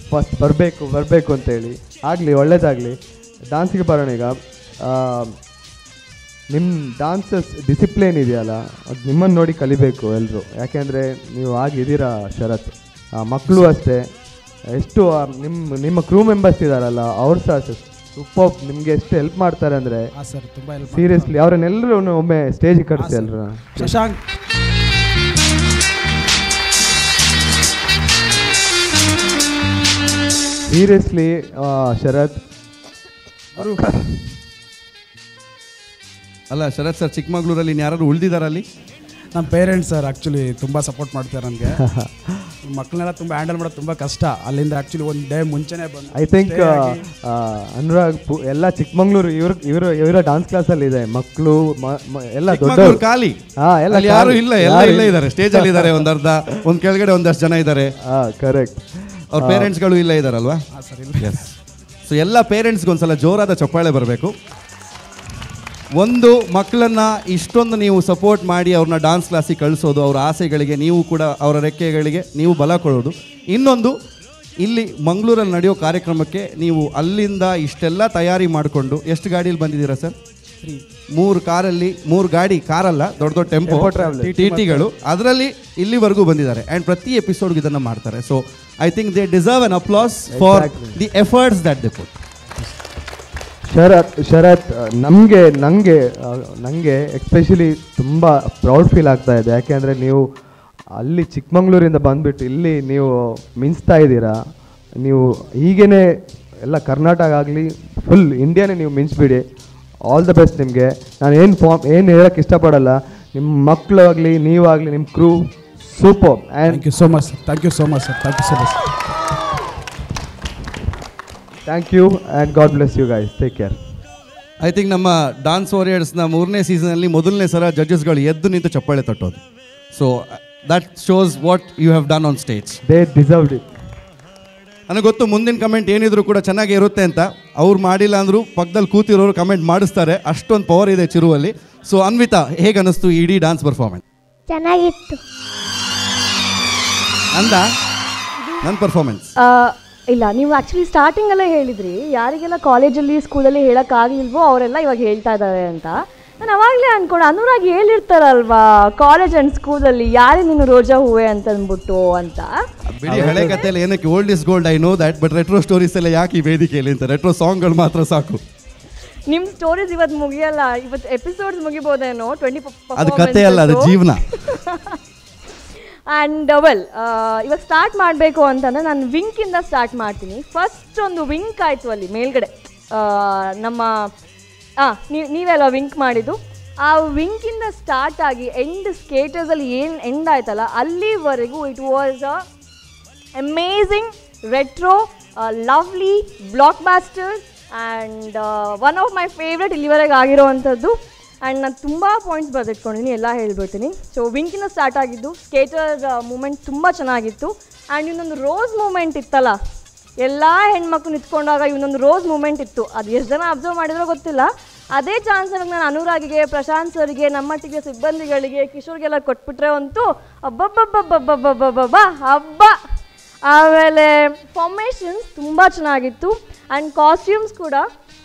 ಫಸ್ಟ್ ಬರಬೇಕು ಅಂತೇಳಿ. ಆಗಲಿ, ಒಳ್ಳೆಯದಾಗಲಿ. ಡಾನ್ಸಿಗೆ ಬರೋಣ ಈಗ. ನಿಮ್ಮ ಡಾನ್ಸಸ್ ಡಿಸಿಪ್ಲಿನ್ ಇದೆಯಲ್ಲ, ಅದು ನಿಮ್ಮನ್ನು ನೋಡಿ ಕಲಿಬೇಕು ಎಲ್ಲರೂ. ಯಾಕೆಂದರೆ ನೀವು ಆಗಿದ್ದೀರಾ ಶರತ್. ಮಕ್ಕಳು ಅಷ್ಟೇ, ಎಷ್ಟು ನಿಮ್ಮ ಕ್ರೂ ಮೆಂಬರ್ಸ್ ಇದ್ದಾರಲ್ಲ ಅವ್ರು ಸಹ ಸೂಪರ್, ನಿಮಗೆ ಎಷ್ಟು ಹೆಲ್ಪ್ ಮಾಡ್ತಾರೆ ಅಂದರೆ ಸೀರಿಯಸ್ಲಿ. ಅವರನ್ನೆಲ್ಲರೂ ಒಮ್ಮೆ ಸ್ಟೇಜಿಗೆ ಕರೆಸಿ ಎಲ್ಲರೂ. ಶಶಾಂಕ್ ಸೀರಿಯಸ್ಲಿ ಶರತ್, ಅಲ್ಲ ಶರತ್ ಸರ್, ಚಿಕ್ಕಮಗಳೂರಲ್ಲಿ ಯಾರು ಉಳಿದಿದ್ದಾರೆ ಅಲ್ಲಿ? ನಮ್ಮ ಪೇರೆಂಟ್ಸ್ ಸರ್ ಆ್ಯಕ್ಚುಲಿ ತುಂಬ ಸಪೋರ್ಟ್ ಮಾಡ್ತಾರೆ ನನಗೆ. ಮಕ್ಕಳನ್ನೆಲ್ಲ ತುಂಬ ಹ್ಯಾಂಡಲ್ ಮಾಡೋದು ತುಂಬ ಕಷ್ಟ. ಅಲ್ಲಿಂದ ಆ್ಯಕ್ಚುಲಿ ಒಂದು ಡೇ ಮುಂಚೆನೇ ಬಂದು ಐ ಥಿಂಕ್ ಅನುರಾಗ್ ಎಲ್ಲ ಚಿಕ್ಕಮಂಗ್ಳೂರು ಇವರ ಡಾನ್ಸ್ ಕ್ಲಾಸಲ್ಲಿ ಇದೆ. ಮಕ್ಕಳು ಎಲ್ಲ ದೊಡ್ಡವರು ಖಾಲಿ, ಎಲ್ಲ ಯಾರು ಇಲ್ಲ, ಎಲ್ಲ ಇದ್ದಾರೆ, ಸ್ಟೇಜ್ ಅಲ್ಲಿ ಇದ್ದಾರೆ. ಒಂದ್ ಕೆಳಗಡೆ ಒಂದಷ್ಟು ಜನ ಇದ್ದಾರೆ. ಕರೆಕ್ಟ್. ಅವ್ರ ಪೇರೆಂಟ್ಸ್ಗಳು ಇಲ್ಲ ಇದಾರಲ್ವಾ? ಸೊ ಎಲ್ಲ ಪೇರೆಂಟ್ಸ್ಗೆ ಒಂದ್ಸಲ ಜೋರಾದ ಚಪ್ಪಾಳೆ ಬರಬೇಕು. ಒಂದು ಮಕ್ಕಳನ್ನ ಇಷ್ಟೊಂದು ನೀವು ಸಪೋರ್ಟ್ ಮಾಡಿ ಅವ್ರನ್ನ ಡಾನ್ಸ್ ಕ್ಲಾಸಿಗೆ ಕಳಿಸೋದು, ಅವ್ರ ಆಸೆಗಳಿಗೆ ನೀವು ಕೂಡ ಅವರ ರೆಕ್ಕೆಗಳಿಗೆ ನೀವು ಬಲ ಕೊಡೋದು. ಇನ್ನೊಂದು, ಇಲ್ಲಿ ಮಂಗಳೂರಲ್ಲಿ ನಡೆಯೋ ಕಾರ್ಯಕ್ರಮಕ್ಕೆ ನೀವು ಅಲ್ಲಿಂದ ಇಷ್ಟೆಲ್ಲ ತಯಾರಿ ಮಾಡಿಕೊಂಡು, ಎಷ್ಟು ಗಾಡಿಯಲ್ಲಿ ಬಂದಿದ್ದೀರಾ ಸರ್? 3 ಕಾರಲ್ಲಿ, 3 ಗಾಡಿ, ಕಾರಲ್ಲ, ದೊಡ್ಡ ದೊಡ್ಡ ಟೆಂಪೋ ಟಿಗಳು, ಅದರಲ್ಲಿ ಇಲ್ಲಿವರೆಗೂ ಬಂದಿದ್ದಾರೆ. ಆ್ಯಂಡ್ ಪ್ರತಿ ಎಪಿಸೋಡ್ಗೆ ಇದನ್ನು ಮಾಡ್ತಾರೆ. So I think they deserve an applause for the efforts that they put. Sharath, ನನಗೆ ಎಕ್ಸ್ಪೆಷಲಿ ತುಂಬ ಪ್ರೌಡ್ ಫೀಲ್ ಆಗ್ತಾ ಇದೆ. ಯಾಕೆಂದರೆ ನೀವು ಅಲ್ಲಿ ಚಿಕ್ಕಮಂಗ್ಳೂರಿಂದ ಬಂದುಬಿಟ್ಟು ಇಲ್ಲಿ ನೀವು ಮಿಂಚ್ತಾ ಇದ್ದೀರಾ. ನೀವು ಹೀಗೇ ಎಲ್ಲ ಕರ್ನಾಟಕ ಆಗಲಿ ಫುಲ್ ಇಂಡಿಯಾನೇ ನೀವು ಮಿಂಚ್ಬಿಡಿ. ಆಲ್ ದ ಬೆಸ್ಟ್ ನಿಮಗೆ. ನಾನು ಏನು ಹೇಳೋಕ್ಕೆ ಇಷ್ಟಪಡಲ್ಲ. ನಿಮ್ಮ ಮಕ್ಕಳಾಗಲಿ ನೀವಾಗಲಿ ನಿಮ್ಮ crew super. And thank you so much sir. Thank you so much sir. Thank you so much. Thank you and God bless you guys. Take care. I think ನಮ್ಮ ಡಾನ್ಸ್ ವಾರಿಯರ್ಸ್ನ 3ನೇ ಸೀಸನಲ್ಲಿ ಮೊದಲನೇ ಸಲ ಜಡ್ಜಸ್ಗಳು ಎದ್ದು ನಿಂತು ಚಪ್ಪಾಳೆ ತಟ್ಟೋದು. So that shows what you have done on stage. They deserved it. ನನಗೆ ಗೊತ್ತು ಮುಂದಿನ ಕಮೆಂಟ್ ಏನಿದ್ರು ಕೂಡ ಚೆನ್ನಾಗೇ ಇರುತ್ತೆ ಅಂತ. ಅವ್ರು ಮಾಡಿಲ್ಲ ಅಂದರೂ ಪಕ್ಕದಲ್ಲಿ ಕೂತಿರೋರು ಕಮೆಂಟ್ ಮಾಡಿಸ್ತಾರೆ, ಅಷ್ಟೊಂದು ಪವರ್ ಇದೆ ಚಿರುವಲ್ಲಿ. ಸೊ ಅನ್ವಿತಾ, ಹೇಗೆ ಅನ್ನಿಸ್ತು ಇಡೀ ಡಾನ್ಸ್ ಪರ್ಫಾರ್ಮೆನ್ಸ್? ಚೆನ್ನಾಗಿತ್ತು. ಅಂದ ನನ್ನ ಪರ್ಫಾರ್ಮೆನ್ಸ್ ಇಲ್ಲ, ನೀವು ಆ್ಯಕ್ಚುಲಿ ಸ್ಟಾರ್ಟಿಂಗಲ್ಲೇ ಹೇಳಿದ್ರಿ ಯಾರಿಗೆಲ್ಲ ಕಾಲೇಜಲ್ಲಿ ಸ್ಕೂಲಲ್ಲಿ ಹೇಳೋಕ್ಕಾಗಿಲ್ವೋ ಅವರೆಲ್ಲ ಇವಾಗ ಹೇಳ್ತಾ ಇದ್ದಾರೆ ಅಂತ. ನಾನು ಅವಾಗಲೇ ಅಂದ್ಕೊಂಡು ಅನುರಾಗ್ ಹೇಳಿರ್ತಾರಲ್ವಾ ಕಾಲೇಜ್ ಆ್ಯಂಡ್ ಸ್ಕೂಲಲ್ಲಿ ಯಾರೇ ನೀನು ರೋಜಾ ಹೂವೆ ಅಂತ ಅಂದ್ಬಿಟ್ಟು ಅಂತ. ಬಿಡಿ, ಹಳೆ ಕಥೆಯಲ್ಲಿ ಏನಕ್ಕೆ old is gold, I know that. But retro stories ಎಲ್ಲ ಯಾಕೆ ಈ ವೇದಿಕೆಯಲ್ಲಿ ಅಂತ? ರೆಟ್ರೋ ಸಾಂಗ್ಗಳು ಮಾತ್ರ ಸಾಕು. ನಿಮ್ಮ ಸ್ಟೋರೀಸ್ ಇವತ್ತು ಮುಗಿಯಲ್ಲ, ಇವತ್ತು ಎಪಿಸೋಡ್ಸ್ ಮುಗಿಬೋದೇನೋ. 20 ಅದು ಕಥೆ ಅಲ್ಲ, ಅದು ಜೀವನ. ಆ್ಯಂಡ್ ವೆಲ್, ಇವಾಗ ಸ್ಟಾರ್ಟ್ ಮಾಡಬೇಕು ಅಂತಂದರೆ ನಾನು ವಿಂಕಿಂದ ಸ್ಟಾರ್ಟ್ ಮಾಡ್ತೀನಿ. ಫಸ್ಟ್ ಒಂದು ವಿಂಕ್ ಆಯಿತು ಅಲ್ಲಿ ಮೇಲ್ಗಡೆ, ನಮ್ಮ ನೀವೆಲ್ಲ ವಿಂಕ್ ಮಾಡಿದ್ದು. ಆ ವಿಂಕಿಂದ ಸ್ಟಾರ್ಟ್ ಆಗಿ ಎಂಡ್ ಸ್ಕೇಟರ್ಸಲ್ಲಿ ಏನು ಎಂಡ್ ಆಯ್ತಲ್ಲ ಅಲ್ಲಿವರೆಗೂ it was a amazing, retro, lovely, blockbuster and one of my favourite ಇಲ್ಲಿವರೆಗೆ ಆಗಿರೋವಂಥದ್ದು. ಆ್ಯಂಡ್ ನಾನು ತುಂಬ ಪಾಯಿಂಟ್ಸ್ ಬರೆದಿಟ್ಕೊಂಡಿದ್ದೀನಿ, ಎಲ್ಲ ಹೇಳ್ಬಿಡ್ತೀನಿ. ಸೊ ವಿಂಕಿನ ಸ್ಟಾರ್ಟ್ ಆಗಿದ್ದು, ಸ್ಕೇಟರ್ ಮೂಮೆಂಟ್ ತುಂಬ ಚೆನ್ನಾಗಿತ್ತು. ಆ್ಯಂಡ್ ಇನ್ನೊಂದು ರೋಸ್ ಮೂಮೆಂಟ್ ಇತ್ತಲ್ಲ, ಎಲ್ಲ ಹೆಣ್ಮಕ್ಳು ನಿಂತ್ಕೊಂಡಾಗ ಇವನೊಂದು ರೋಸ್ ಮೂಮೆಂಟ್ ಇತ್ತು. ಅದು ಎಷ್ಟು ಜನ ಅಬ್ಸರ್ವ್ ಮಾಡಿದ್ರೋ ಗೊತ್ತಿಲ್ಲ. ಅದೇ ಚಾನ್ಸ್ ನಾನು ಅನುರಾಗಿಗೆ, ಪ್ರಶಾಂತ್ ಸರ್ಗೆ, ನಮ್ಮ ಟಿವಿಯ ಸಿಬ್ಬಂದಿಗಳಿಗೆ, ಕಿಶೋರ್ಗೆಲ್ಲ ಕೊಟ್ಬಿಟ್ರೆ ಅಂತೂ ಅಬ್ಬಬ್ಬಬ್ಬಬ್ಬಬ್ಬಬ್ಬಬ್ಬ ಹಬ್ಬ. ಆಮೇಲೆ ಫಾರ್ಮೇಷನ್ಸ್ ತುಂಬ ಚೆನ್ನಾಗಿತ್ತು. ಆ್ಯಂಡ್ ಕಾಸ್ಟ್ಯೂಮ್ಸ್ ಕೂಡ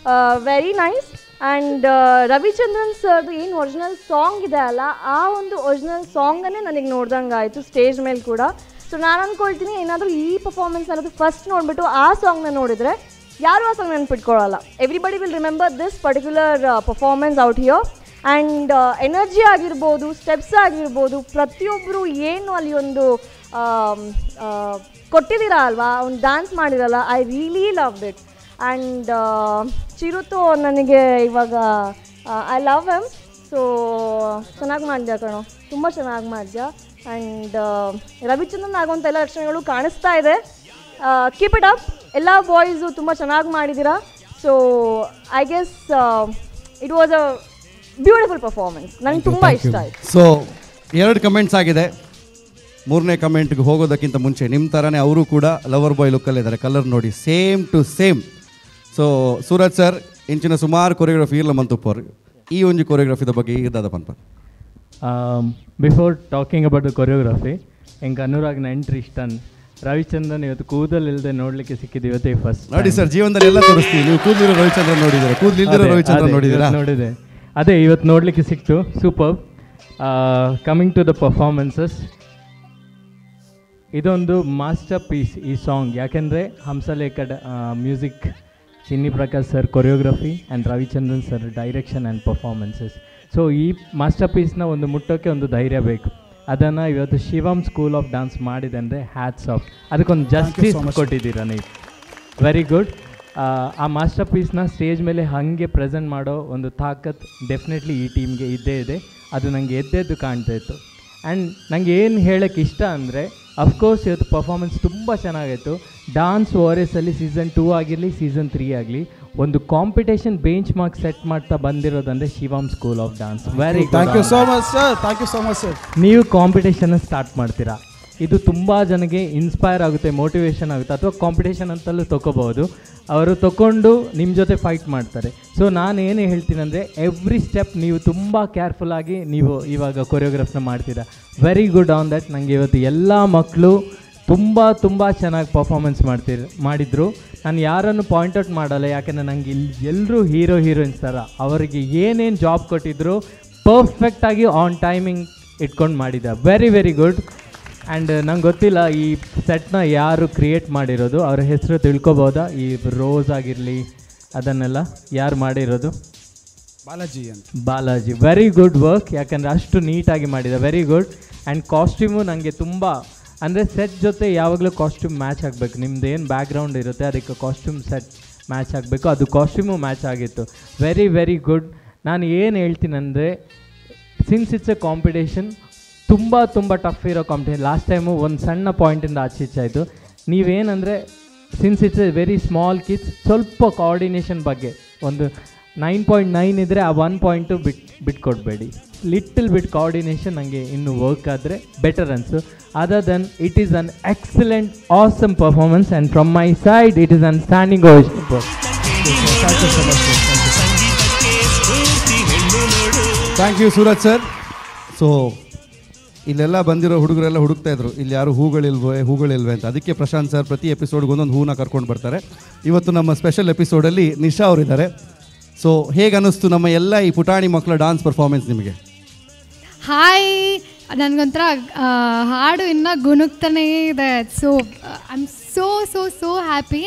ವೆರಿ ನೈಸ್. ಆ್ಯಂಡ್ ರವಿಚಂದ್ರನ್ ಸರ್ದು ಏನು ಒರಿಜಿನಲ್ ಸಾಂಗ್ ಇದೆ ಅಲ್ಲ, ಆ ಒಂದು ಒರಿಜಿನಲ್ ಸಾಂಗನ್ನೇ ನನಗೆ ನೋಡ್ದಂಗೆ ಆಯಿತು ಸ್ಟೇಜ್ ಮೇಲೆ ಕೂಡ. ಸೊ ನಾನು ಅಂದ್ಕೊಳ್ತೀನಿ ಏನಾದರೂ ಈ ಪರ್ಫಾರ್ಮೆನ್ಸ್ ಅನ್ನೋದು ಫಸ್ಟ್ ನೋಡಿಬಿಟ್ಟು ಆ ಸಾಂಗ್ನ ನೋಡಿದರೆ ಯಾರು ಆ ಸಾಂಗ್ ನೆನ್ಪಿಟ್ಕೊಳ್ಳಲ್ಲ. Everybody will remember this particular performance out here. And energy ಆಗಿರ್ಬೋದು, ಸ್ಟೆಪ್ಸ್ ಆಗಿರ್ಬೋದು, ಪ್ರತಿಯೊಬ್ಬರು ಏನು ಅಲ್ಲಿ ಒಂದು ಕೊಟ್ಟಿದ್ದೀರ ಅಲ್ವಾ, ಒಂದು ಡ್ಯಾನ್ಸ್ ಮಾಡಿರಲ್ಲ, I really loved it. And ಚಿರುತು ನನಗೆ ಇವಾಗ ಐ ಲವ್ ಹಿಮ್. ಸೊ ಚೆನ್ನಾಗಿ ಮಾಡಿದ್ಯಾ ಕಣೋ, ತುಂಬ ಚೆನ್ನಾಗಿ ಮಾಡಿದ್ಯಾ. ಆ್ಯಂಡ್ ರವಿಚಂದ್ರನ್ ಆಗುವಂಥ ಎಲ್ಲ ಲಕ್ಷಣಗಳು ಕಾಣಿಸ್ತಾ ಇದೆ. Keep it up. ಎಲ್ಲ ಬಾಯ್ಸು ತುಂಬ ಚೆನ್ನಾಗಿ ಮಾಡಿದ್ದೀರಾ. So I guess it was a beautiful performance. ನನಗೆ ತುಂಬ ಇಷ್ಟ ಆಯಿತು. ಸೊ 2 ಕಮೆಂಟ್ಸ್ ಆಗಿದೆ. 3ನೇ ಕಮೆಂಟ್ಗೆ ಹೋಗೋದಕ್ಕಿಂತ ಮುಂಚೆ ನಿಮ್ಮ ಥರನೇ ಅವರು ಕೂಡ ಲವರ್ ಬಾಯ್ ಲುಕ್ಕಲ್ಲಿದ್ದಾರೆ. ಕಲರ್ ನೋಡಿ, same to same. So Suraj sir ಇಂಚಿನ ಸುಮಾರು ಕೊರಿಯೋಗ್ರಫಿ ಇರಲ್ಲ ಮಂತುಪ್ಪವ್ರು, ಈ ಒಂಜಿ ಕೊರಿಯೋಗ್ರಫಿದ ಬಗ್ಗೆ ಇದ್ದಾದ ಪನ್ಪ. Before talking about the choreography, ಹೆಂಗೆ ಅನುರಾಗ್ನ ಎಂಟ್ರಿ ಇಷ್ಟ. ರವಿಚಂದ್ರನ್ ಇವತ್ತು ಕೂದಲಿಲ್ಲದೆ ನೋಡಲಿಕ್ಕೆ ಸಿಕ್ಕಿದ್ದು ಇವತ್ತೇ ಫಸ್ಟ್ ನೋಡಿ ಸರ್. ಜೀವನದಲ್ಲಿ ಎಲ್ಲ ತೋರಿಸ್ತೀವಿ. ನೀವು ಕೂದಲಿರೋ ರವಿಚಂದ್ರನ್ ನೋಡಿದ್ದೀರಾ, ಕೂದಲಿಲ್ಲದಿರೋ ರವಿಚಂದ್ರನ್ ನೋಡಿದ್ದೀರಾ? ನೋಡಿದೆ, ಅದೇ ಇವತ್ತು ನೋಡಲಿಕ್ಕೆ ಸಿಕ್ತು. Super. Coming to the performances, ಇದೊಂದು ಮಾಸ್ಟರ್ ಪೀಸ್ ಈ ಸಾಂಗ್. ಯಾಕೆಂದರೆ Hamsalekha music, Chinni Prakash sir choreography and Ravichandran sir direction and performances. So ಈ ಮಾಸ್ಟರ್ ಪೀಸ್ನ ಒಂದು ಮುಟ್ಟೋಕ್ಕೆ ಒಂದು ಧೈರ್ಯ ಬೇಕು. ಅದನ್ನು ಇವತ್ತು ಶಿವಮ್ ಸ್ಕೂಲ್ ಆಫ್ ಡ್ಯಾನ್ಸ್ ಮಾಡಿದೆ ಅಂದರೆ ಹ್ಯಾಟ್ಸ್ ಆಫ್. ಅದಕ್ಕೊಂದು ಜಸ್ಟಿಸ್ ಕೊಟ್ಟಿದ್ದೀರಾ ನೀವು. Very good. ಆ ಮಾಸ್ಟರ್ ಪೀಸ್ನ ಸ್ಟೇಜ್ ಮೇಲೆ ಹಾಗೆ ಪ್ರೆಸೆಂಟ್ ಮಾಡೋ ಒಂದು ತಾಕತ್ ಡೆಫಿನೆಟ್ಲಿ ಈ ಟೀಮ್ಗೆ ಇದ್ದೇ ಇದೆ. ಅದು ನನಗೆ ಎದ್ದೆದ್ದು ಕಾಣ್ತಾ ಇತ್ತು. ಆ್ಯಂಡ್ ನನಗೆ ಏನು ಹೇಳೋಕ್ಕೆ ಇಷ್ಟ ಅಂದರೆ, ಅಫ್ಕೋರ್ಸ್ ಇವತ್ತು ಪರ್ಫಾರ್ಮೆನ್ಸ್ ತುಂಬ ಚೆನ್ನಾಗಿತ್ತು. ಡಾನ್ಸ್ ORSಲ್ಲಿ ಸೀಸನ್ 2 ಆಗಿರಲಿ ಸೀಸನ್ 3 ಆಗಲಿ, ಒಂದು ಕಾಂಪಿಟೇಷನ್ ಬೆಂಚ್ ಮಾರ್ಕ್ ಸೆಟ್ ಮಾಡ್ತಾ ಬಂದಿರೋದಂದರೆ Shivam school of dance. Very good. Thank you so much sir. Thank you so much sir. ನೀವು ಕಾಂಪಿಟೇಷನ್ನ ಸ್ಟಾರ್ಟ್ ಮಾಡ್ತೀರಾ, ಇದು ತುಂಬ ಜನಕ್ಕೆ ಇನ್ಸ್ಪೈರ್ ಆಗುತ್ತೆ, ಮೋಟಿವೇಶನ್ ಆಗುತ್ತೆ, ಅಥವಾ ಕಾಂಪಿಟೇಷನ್ ಅಂತಲೂ ತೊಗೋಬೋದು. ಅವರು ತೊಗೊಂಡು ನಿಮ್ಮ ಜೊತೆ ಫೈಟ್ ಮಾಡ್ತಾರೆ. ಸೊ ನಾನು ಏನು ಹೇಳ್ತೀನಿ ಅಂದರೆ, ಎವ್ರಿ ಸ್ಟೆಪ್ ನೀವು ತುಂಬ ಕೇರ್ಫುಲ್ಲಾಗಿ ನೀವು ಇವಾಗ ಕೊರಿಯೋಗ್ರಾಫ್ನ ಮಾಡ್ತೀರಾ. Very good on that. ನನಗೆ ಇವತ್ತು ಎಲ್ಲ ಮಕ್ಕಳು ತುಂಬ ಚೆನ್ನಾಗಿ ಪರ್ಫಾರ್ಮೆನ್ಸ್ ಮಾಡಿದರು. ನಾನು ಯಾರನ್ನು ಪಾಯಿಂಟ್ಔಟ್ ಮಾಡಲ್ಲ, ಯಾಕೆಂದರೆ ನನಗೆ ಇಲ್ಲಿ ಎಲ್ಲರೂ ಹೀರೋಯಿನ್ಸ್ ಥರ. ಅವರಿಗೆ ಏನೇನು ಜಾಬ್ ಕೊಟ್ಟಿದ್ರು ಪರ್ಫೆಕ್ಟಾಗಿ ಆನ್ ಟೈಮಿಂಗ್ ಇಟ್ಕೊಂಡು ಮಾಡಿದ್ದ. Very good. ಆ್ಯಂಡ್ ನಂಗೆ ಗೊತ್ತಿಲ್ಲ ಈ ಸೆಟ್ನ ಯಾರು ಕ್ರಿಯೇಟ್ ಮಾಡಿರೋದು, ಅವ್ರ ಹೆಸರು ತಿಳ್ಕೊಬೋದಾ? ಈ ರೋಸ್ ಆಗಿರಲಿ ಅದನ್ನೆಲ್ಲ ಯಾರು ಮಾಡಿರೋದು? ಬಾಲಾಜಿ ಅಂತ. ಬಾಲಾಜಿ. ವೆರಿ ಗುಡ್ ವರ್ಕ್, ಯಾಕಂದರೆ ಅಷ್ಟು ನೀಟಾಗಿ ಮಾಡಿದ. Very good. ಆ್ಯಂಡ್ ಕಾಸ್ಟ್ಯೂಮು ನನಗೆ ತುಂಬ ಅಂದರೆ, ಸೆಟ್ ಜೊತೆ ಯಾವಾಗಲೂ ಕಾಸ್ಟ್ಯೂಮ್ ಮ್ಯಾಚ್ ಆಗಬೇಕು. ನಿಮ್ದು ಏನು ಬ್ಯಾಕ್ಗ್ರೌಂಡ್ ಇರುತ್ತೆ ಅದಕ್ಕೆ ಕಾಸ್ಟ್ಯೂಮ್ ಸೆಟ್ ಮ್ಯಾಚ್ ಆಗಬೇಕು. ಅದು ಕಾಸ್ಟ್ಯೂಮು ಮ್ಯಾಚ್ ಆಗಿತ್ತು. Very good. ನಾನು ಏನು ಹೇಳ್ತೀನಿ ಅಂದರೆ, ಸಿನ್ಸ್ ಇಟ್ಸ್ ಎ ಕಾಂಪಿಟೇಷನ್, ತುಂಬ ಟಫ್ ಇರೋ ಕಾಂಪಿಟೇಷನ್. ಲಾಸ್ಟ್ ಟೈಮು ಒಂದು ಸಣ್ಣ ಪಾಯಿಂಟಿಂದ ಆಚೀಚಾಯಿತು. ನೀವೇನಂದರೆ, since it's a very small kids, ಸ್ವಲ್ಪ ಕೋಆರ್ಡಿನೇಷನ್ ಬಗ್ಗೆ ಒಂದು 9.9 ಇದ್ದರೆ ಆ 1 ಪಾಯಿಂಟು ಬಿಟ್ಕೊಡ್ಬೇಡಿ. ಲಿಟಲ್ ಬಿಟ್ ಕೋಆರ್ಡಿನೇಷನ್ ನನಗೆ ಇನ್ನೂ ವರ್ಕ್ ಆದರೆ ಬೆಟರ್ ಅನಿಸು. Other than it is an excellent awesome performance, and from my side it is an standing ovation. Thank you Suraj sir. So ಇಲ್ಲೆಲ್ಲ ಬಂದಿರೋ ಹುಡುಗರೆಲ್ಲ ಹುಡುಕ್ತಾ ಇದ್ರು, ಇಲ್ಲಿ ಯಾರು ಹೂಗಳಿಲ್ವೇ ಅಂತ. ಅದಕ್ಕೆ ಪ್ರಶಾಂತ್ ಸರ್ ಪ್ರತಿ ಎಪಿಸೋಡ್ಗೆ ಒಂದೊಂದು ಹೂನ ಕರ್ಕೊಂಡು ಬರ್ತಾರೆ. ಇವತ್ತು ನಮ್ಮ ಸ್ಪೆಷಲ್ ಎಪಿಸೋಡಲ್ಲಿ ನಿಶಾ ಅವರಿದ್ದಾರೆ. ಸೊ ಹೇಗೆ ಅನ್ನಿಸ್ತು ನಮ್ಮ ಎಲ್ಲ ಈ ಪುಟಾಣಿ ಮಕ್ಕಳ ಡಾನ್ಸ್ ಪರ್ಫಾರ್ಮೆನ್ಸ್ ನಿಮಗೆ? ಹಾಯ್, ನನಗೊಂಥರ ಹಾಡು ಇನ್ನೂ ಗುಣಗ್ತಾನೇ ಇದೆ. So I am so happy.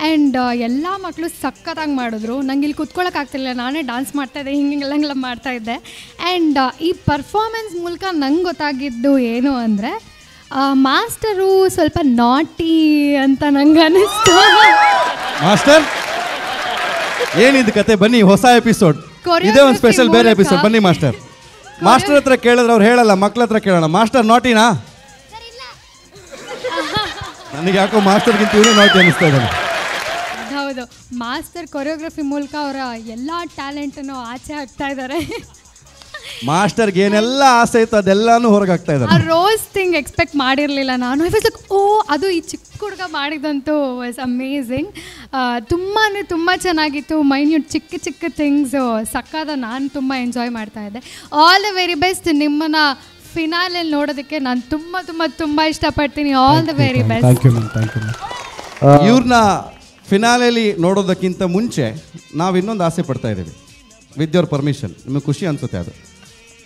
And ಎಲ್ಲ ಮಕ್ಕಳು ಸಖತ್ತಾಗಿ ಮಾಡಿದ್ರು. ನಂಗೆ ಇಲ್ಲಿ ಕೂತ್ಕೊಳ್ಳೋಕ್ಕಾಗ್ತಿಲ್ಲ, ನಾನೇ ಡಾನ್ಸ್ ಮಾಡ್ತಾಯಿದ್ದೆ, ಹಿಂಗೆಲ್ಲ ಮಾಡ್ತಾಯಿದ್ದೆ. ಆ್ಯಂಡ್ ಈ ಪರ್ಫಾರ್ಮೆನ್ಸ್ ಮೂಲಕ ನಂಗೆ ಗೊತ್ತಾಗಿದ್ದು ಏನು ಅಂದರೆ, ಮಾಸ್ಟರು ಸ್ವಲ್ಪ ನಾಟಿ ಅಂತ ನಂಗೆ ಅನ್ನಿಸ್ತು. ಮಾಸ್ಟರ್ ಏನಿದು ಕತೆ? ಬನ್ನಿ, ಹೊಸ ಎಪಿಸೋಡ್ ಇದೇ, ಒಂದು ಸ್ಪೆಷಲ್ ಬೇರೆ ಎಪಿಸೋಡ್. ಬನ್ನಿ ಮಾಸ್ಟರ್. ಮಾಸ್ಟರ್ ಹತ್ರ ಕೇಳಿದ್ರೆ ಅವ್ರು ಹೇಳಲ್ಲ, ಮಕ್ಳ ಹತ್ರ ಕೇಳೋಣ. ಮಾಸ್ಟರ್ ನಾಟಿನಾ? ನನಗೆ ಯಾಕೋ ಮಾಸ್ಟರ್ಗಿಂತ ಇವನೇ ನಾಟಿ ಅನ್ನಿಸ್ತಾ ಇದ್ದಾನೆ. ಹೌದು, ಮಾಸ್ಟರ್ ಕೊರಿಯೋಗ್ರಫಿ ಮೂಲಕ ಅವರ ಎಲ್ಲ ಟ್ಯಾಲೆಂಟನ್ನು ಆಚೆ ಹಾಕ್ತಾ ಇದ್ದಾರೆ. ಮಾಸ್ಟರ್ಗೆ ಏನೆಲ್ಲ ಆಸೆ ಇತ್ತು ಅದೆಲ್ಲಾನು ಹೊರಗೆ ಹಾಕ್ತಾ ಇದ್ದಾರೆ. ಆ ರೋಸ್ ಥಿಂಗ್ ಎಕ್ಸ್ಪೆಕ್ಟ್ ಮಾಡಿರಲಿಲ್ಲ ನಾನು. ಐ ವಾಸ್ ಲೈಕ್, ಓ ಅದು ಈ ಚಿಕ್ಕ ಹುಡುಗ ಮಾಡಿದಂತೂ ವಾಸ್ ಅಮೇಝಿಂಗ್. ತುಂಬ ಚೆನ್ನಾಗಿತ್ತು. ಮೈನ್ಯೂಟ್ ಚಿಕ್ಕ ಥಿಂಗ್ಸು ಸಕ್ಕದ. ನಾನು ತುಂಬ ಎಂಜಾಯ್ ಮಾಡ್ತಾ ಇದ್ದೆ. All the very best. ನಿಮ್ಮನ್ನ ಫಿನಾಲಲ್ಲಿ ನೋಡೋದಕ್ಕೆ ನಾನು ತುಂಬ ಇಷ್ಟಪಡ್ತೀನಿ. All the very best. Thank you ma'am. Thank you ma'am. ಇವ್ರನ್ನ ಫಿನಾಲೆಯಲ್ಲಿ ನೋಡೋದಕ್ಕಿಂತ ಮುಂಚೆ ನಾವು ಇನ್ನೊಂದು ಆಸೆ ಪಡ್ತಾ ಇದ್ದೀವಿ. ವಿತ್ ಯೋರ್ ಪರ್ಮಿಷನ್, ನಿಮಗೆ ಖುಷಿ ಅನಿಸುತ್ತೆ ಅದು.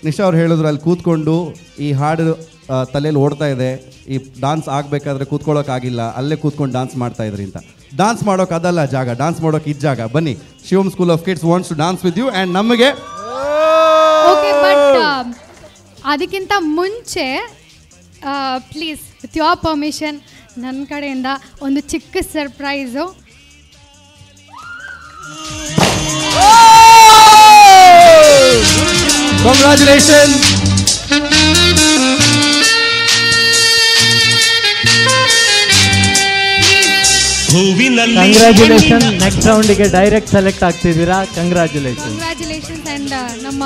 ನಿಶಾ ಅವ್ರು ಹೇಳಿದ್ರು ಅಲ್ಲಿ ಕೂತ್ಕೊಂಡು ಈ ಹಾಡು ತಲೆಯಲ್ಲಿ ಓಡ್ತಾ ಇದೆ, ಈ ಡಾನ್ಸ್ ಆಗಬೇಕಾದ್ರೆ ಕೂತ್ಕೊಳ್ಳೋಕ್ಕಾಗಿಲ್ಲ, ಅಲ್ಲೇ ಕೂತ್ಕೊಂಡು ಡಾನ್ಸ್ ಮಾಡ್ತಾ ಇದ್ರಿ ಅಂತ. ಡಾನ್ಸ್ ಮಾಡೋಕೆ ಅದಲ್ಲ ಜಾಗ, ಡಾನ್ಸ್ ಮಾಡೋಕೆ ಇದು ಜಾಗ. ಬನ್ನಿ, Shivam school of kids wants to dance with you. And ನಮಗೆ ಓಕೆ, ಬಟ್ ಅದಕ್ಕಿಂತ ಮುಂಚೆ ಪ್ಲೀಸ್ ವಿತ್ ಯೋರ್ ಪರ್ಮಿಷನ್ ನನ್ನ ಕಡೆಯಿಂದ ಒಂದು ಚಿಕ್ಕ ಸರ್ಪ್ರೈಸು. ಕಂಗ್ರ್ಯಾಚುಲೇಷನ್. ಕಂಗ್ರ್ಯಾಚುಲೇಷನ್. ನೆಕ್ಸ್ಟ್ ರೌಂಡಿಗೆ ಡೈರೆಕ್ಟ್ ಸೆಲೆಕ್ಟ್ ಆಗ್ತಿದ್ದೀರಾ. ಕಂಗ್ರ್ಯಾಚುಲೇಷನ್. ಆ್ಯಂಡ್ ನಮ್ಮ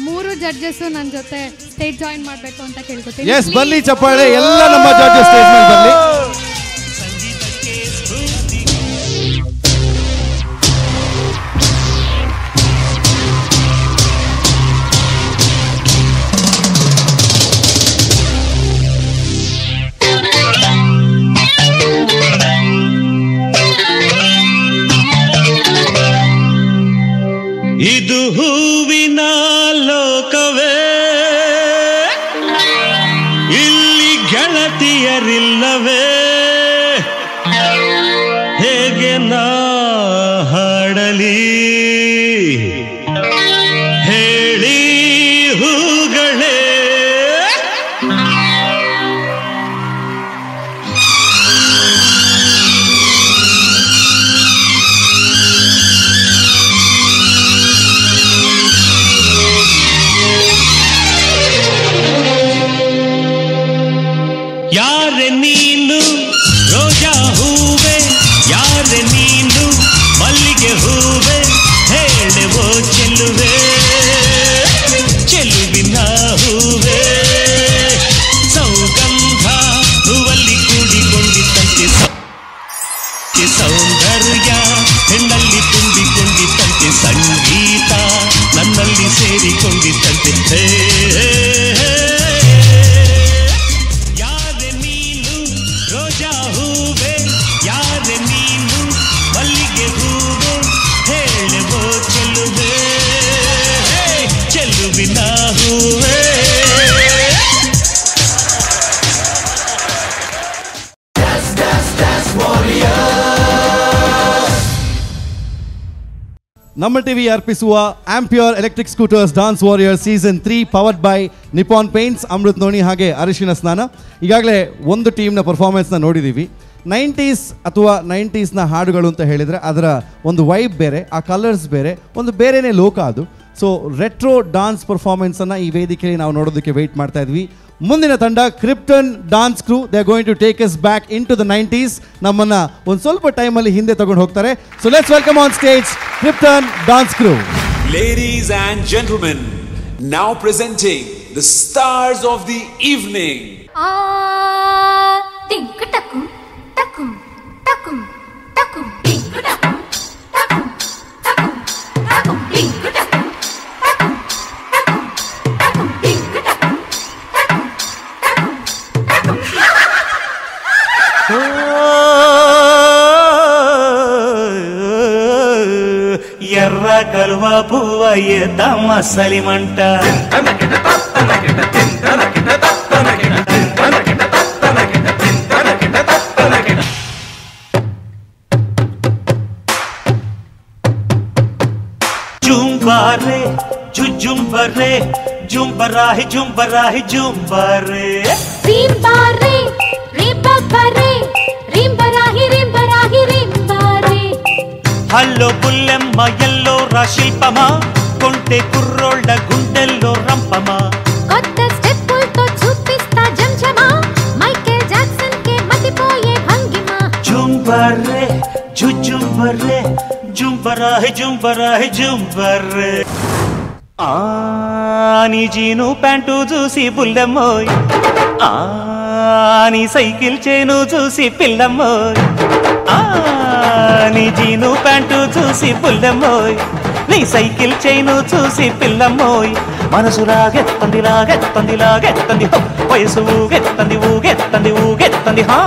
3 ಜಡ್ಜಸ್ಸು ನನ್ನ ಜೊತೆ ಸ್ಟೇಜ್ ಜಾಯಿನ್ ಮಾಡಬೇಕು ಅಂತ ಕೇಳ್ಕೊತೀನಿ. ಎಸ್, ಬನ್ನಿ ಚಪ್ಪಾಳೆ. ಎಲ್ಲ ನಮ್ಮ ಜಡ್ಜಸ್ ಸ್ಟೇಜ್ ಮೇಲೆ ಬರಲಿ. ಇದು ಹೂವಿನ ಲೋಕವೇ, ಇಲ್ಲಿ ಗೆಳತಿಯರಿಲ್ಲವೇ, ಹೇಗೆ ನಾ ಹಾಡಲಿ ಹೇಳಿ ಹೂಗಳೇ. ಯಾರೆ ನೀನು ಮಲ್ಲಿಗೆ ಹೂವೆ ಹೇಳೆವೋ ಚೆಲುವೆ ಚೆಲುವಿನ ಹೂವೆ ಸೌಗಂಧ ಹೂವಲ್ಲಿ ಕೂಡಿಕೊಂಡಿತ್ತಂತೆ ಸೌಂದರ್ಯ ಹೆಣ್ಣಲ್ಲಿ ತುಂಬಿಕೊಂಡಿತ್ತಂತೆ ಸಂಗೀತ ನನ್ನಲ್ಲಿ ಸೇರಿಕೊಂಡಿತ್ತಂತೆ ಯಾರೆ ನೀನು ರೋಜಾ ಹೂವೆ ಯಾರೆ ನೀನು ಮಲ್ಲಿಗೆ ಹೂವೆ ಹೇಳುವೋ ಚೆಲುವೆ ಚೆಲುವಿನ ಹೂವೆ ನಮ್ಮ ಟಿವಿ ಅರ್ಪಿಸುವ Ampere electric scooters dance warrior season 3 powered by Nippon paints, Amrut Noni ಹಾಗೆ ಅರಿಶಿನ ಸ್ನಾನ. ಈಗಾಗಲೇ ಒಂದು ಟೀಮ್ನ ಪರ್ಫಾರ್ಮೆನ್ಸ್ನ ನೋಡಿದ್ದೀವಿ. 90s ಅಥವಾ 90ಸ್ನ ಹಾಡುಗಳು ಅಂತ ಹೇಳಿದರೆ ಅದರ ಒಂದು ವೈಬ್ ಬೇರೆ, ಆ ಕಲರ್ಸ್ ಬೇರೆ, ಒಂದು ಬೇರೆಯೇ ಲೋಕ ಅದು. ಸೊ ರೆಟ್ರೋ ಡಾನ್ಸ್ ಪರ್ಫಾರ್ಮೆನ್ಸನ್ನು ಈ ವೇದಿಕೆಯಲ್ಲಿ ನಾವು ನೋಡೋದಕ್ಕೆ ವೆಯ್ಟ್ ಮಾಡ್ತಾ ಇದ್ವಿ. ಮುಂದಿನ ತಂಡ Krypton dance crew. They are going to take us back into the 90s. ನಮ್ಮನ್ನ ಒಂದು ಸ್ವಲ್ಪ ಟೈಮಲ್ಲಿ ಹಿಂದೆ ತಗೊಂಡು ಹೋಗ್ತಾರೆ. So let's welcome on stage Krypton dance crew. Ladies and gentlemen, now presenting the stars of the evening. Tink takum takum takum takum tink takum takum takum takum tink takum takum takum takum tink takum takum takum ఎర్ర కలువ పువ్వ ఎద్ద మసలి మంట జుంబారే జుంబరే జుంబరాహి జుంబరాహి జుంబరే రింబారే రింబరే రింబరాహి రింబరాహి రింబారే హల్లో బుల్లెమ్మ ఎల్లో రా శిల్పమా కొంటె కుర్రోళ్ళ గుండెల్లో రంపమా కొత్త స్టెప్పులతో చూపిస్తా జంజమా మైకేల్ జాక్సన్ కే మతిపోయే భంగిమ జుంబరే జుంబరే జుంబరాహి జుంబరాహి జుంబరే నీ జీను ప్యాంటు చూసి బుల్లెమ్మోయ్ నీ సైకిల్ చేను చూసి పిల్లమ్మోయ్ నీ జీను ప్యాంటు చూసి పుల్లమ్మోయ్ నీ సైకిల్ చైను చూసి పిల్లమ్మోయ్ మనసు లాగెత్తంది లాగెత్తంది లాగెత్తంది వయసు ఊగెత్తంది ఊగెత్తంది ఊగెత్తంది హా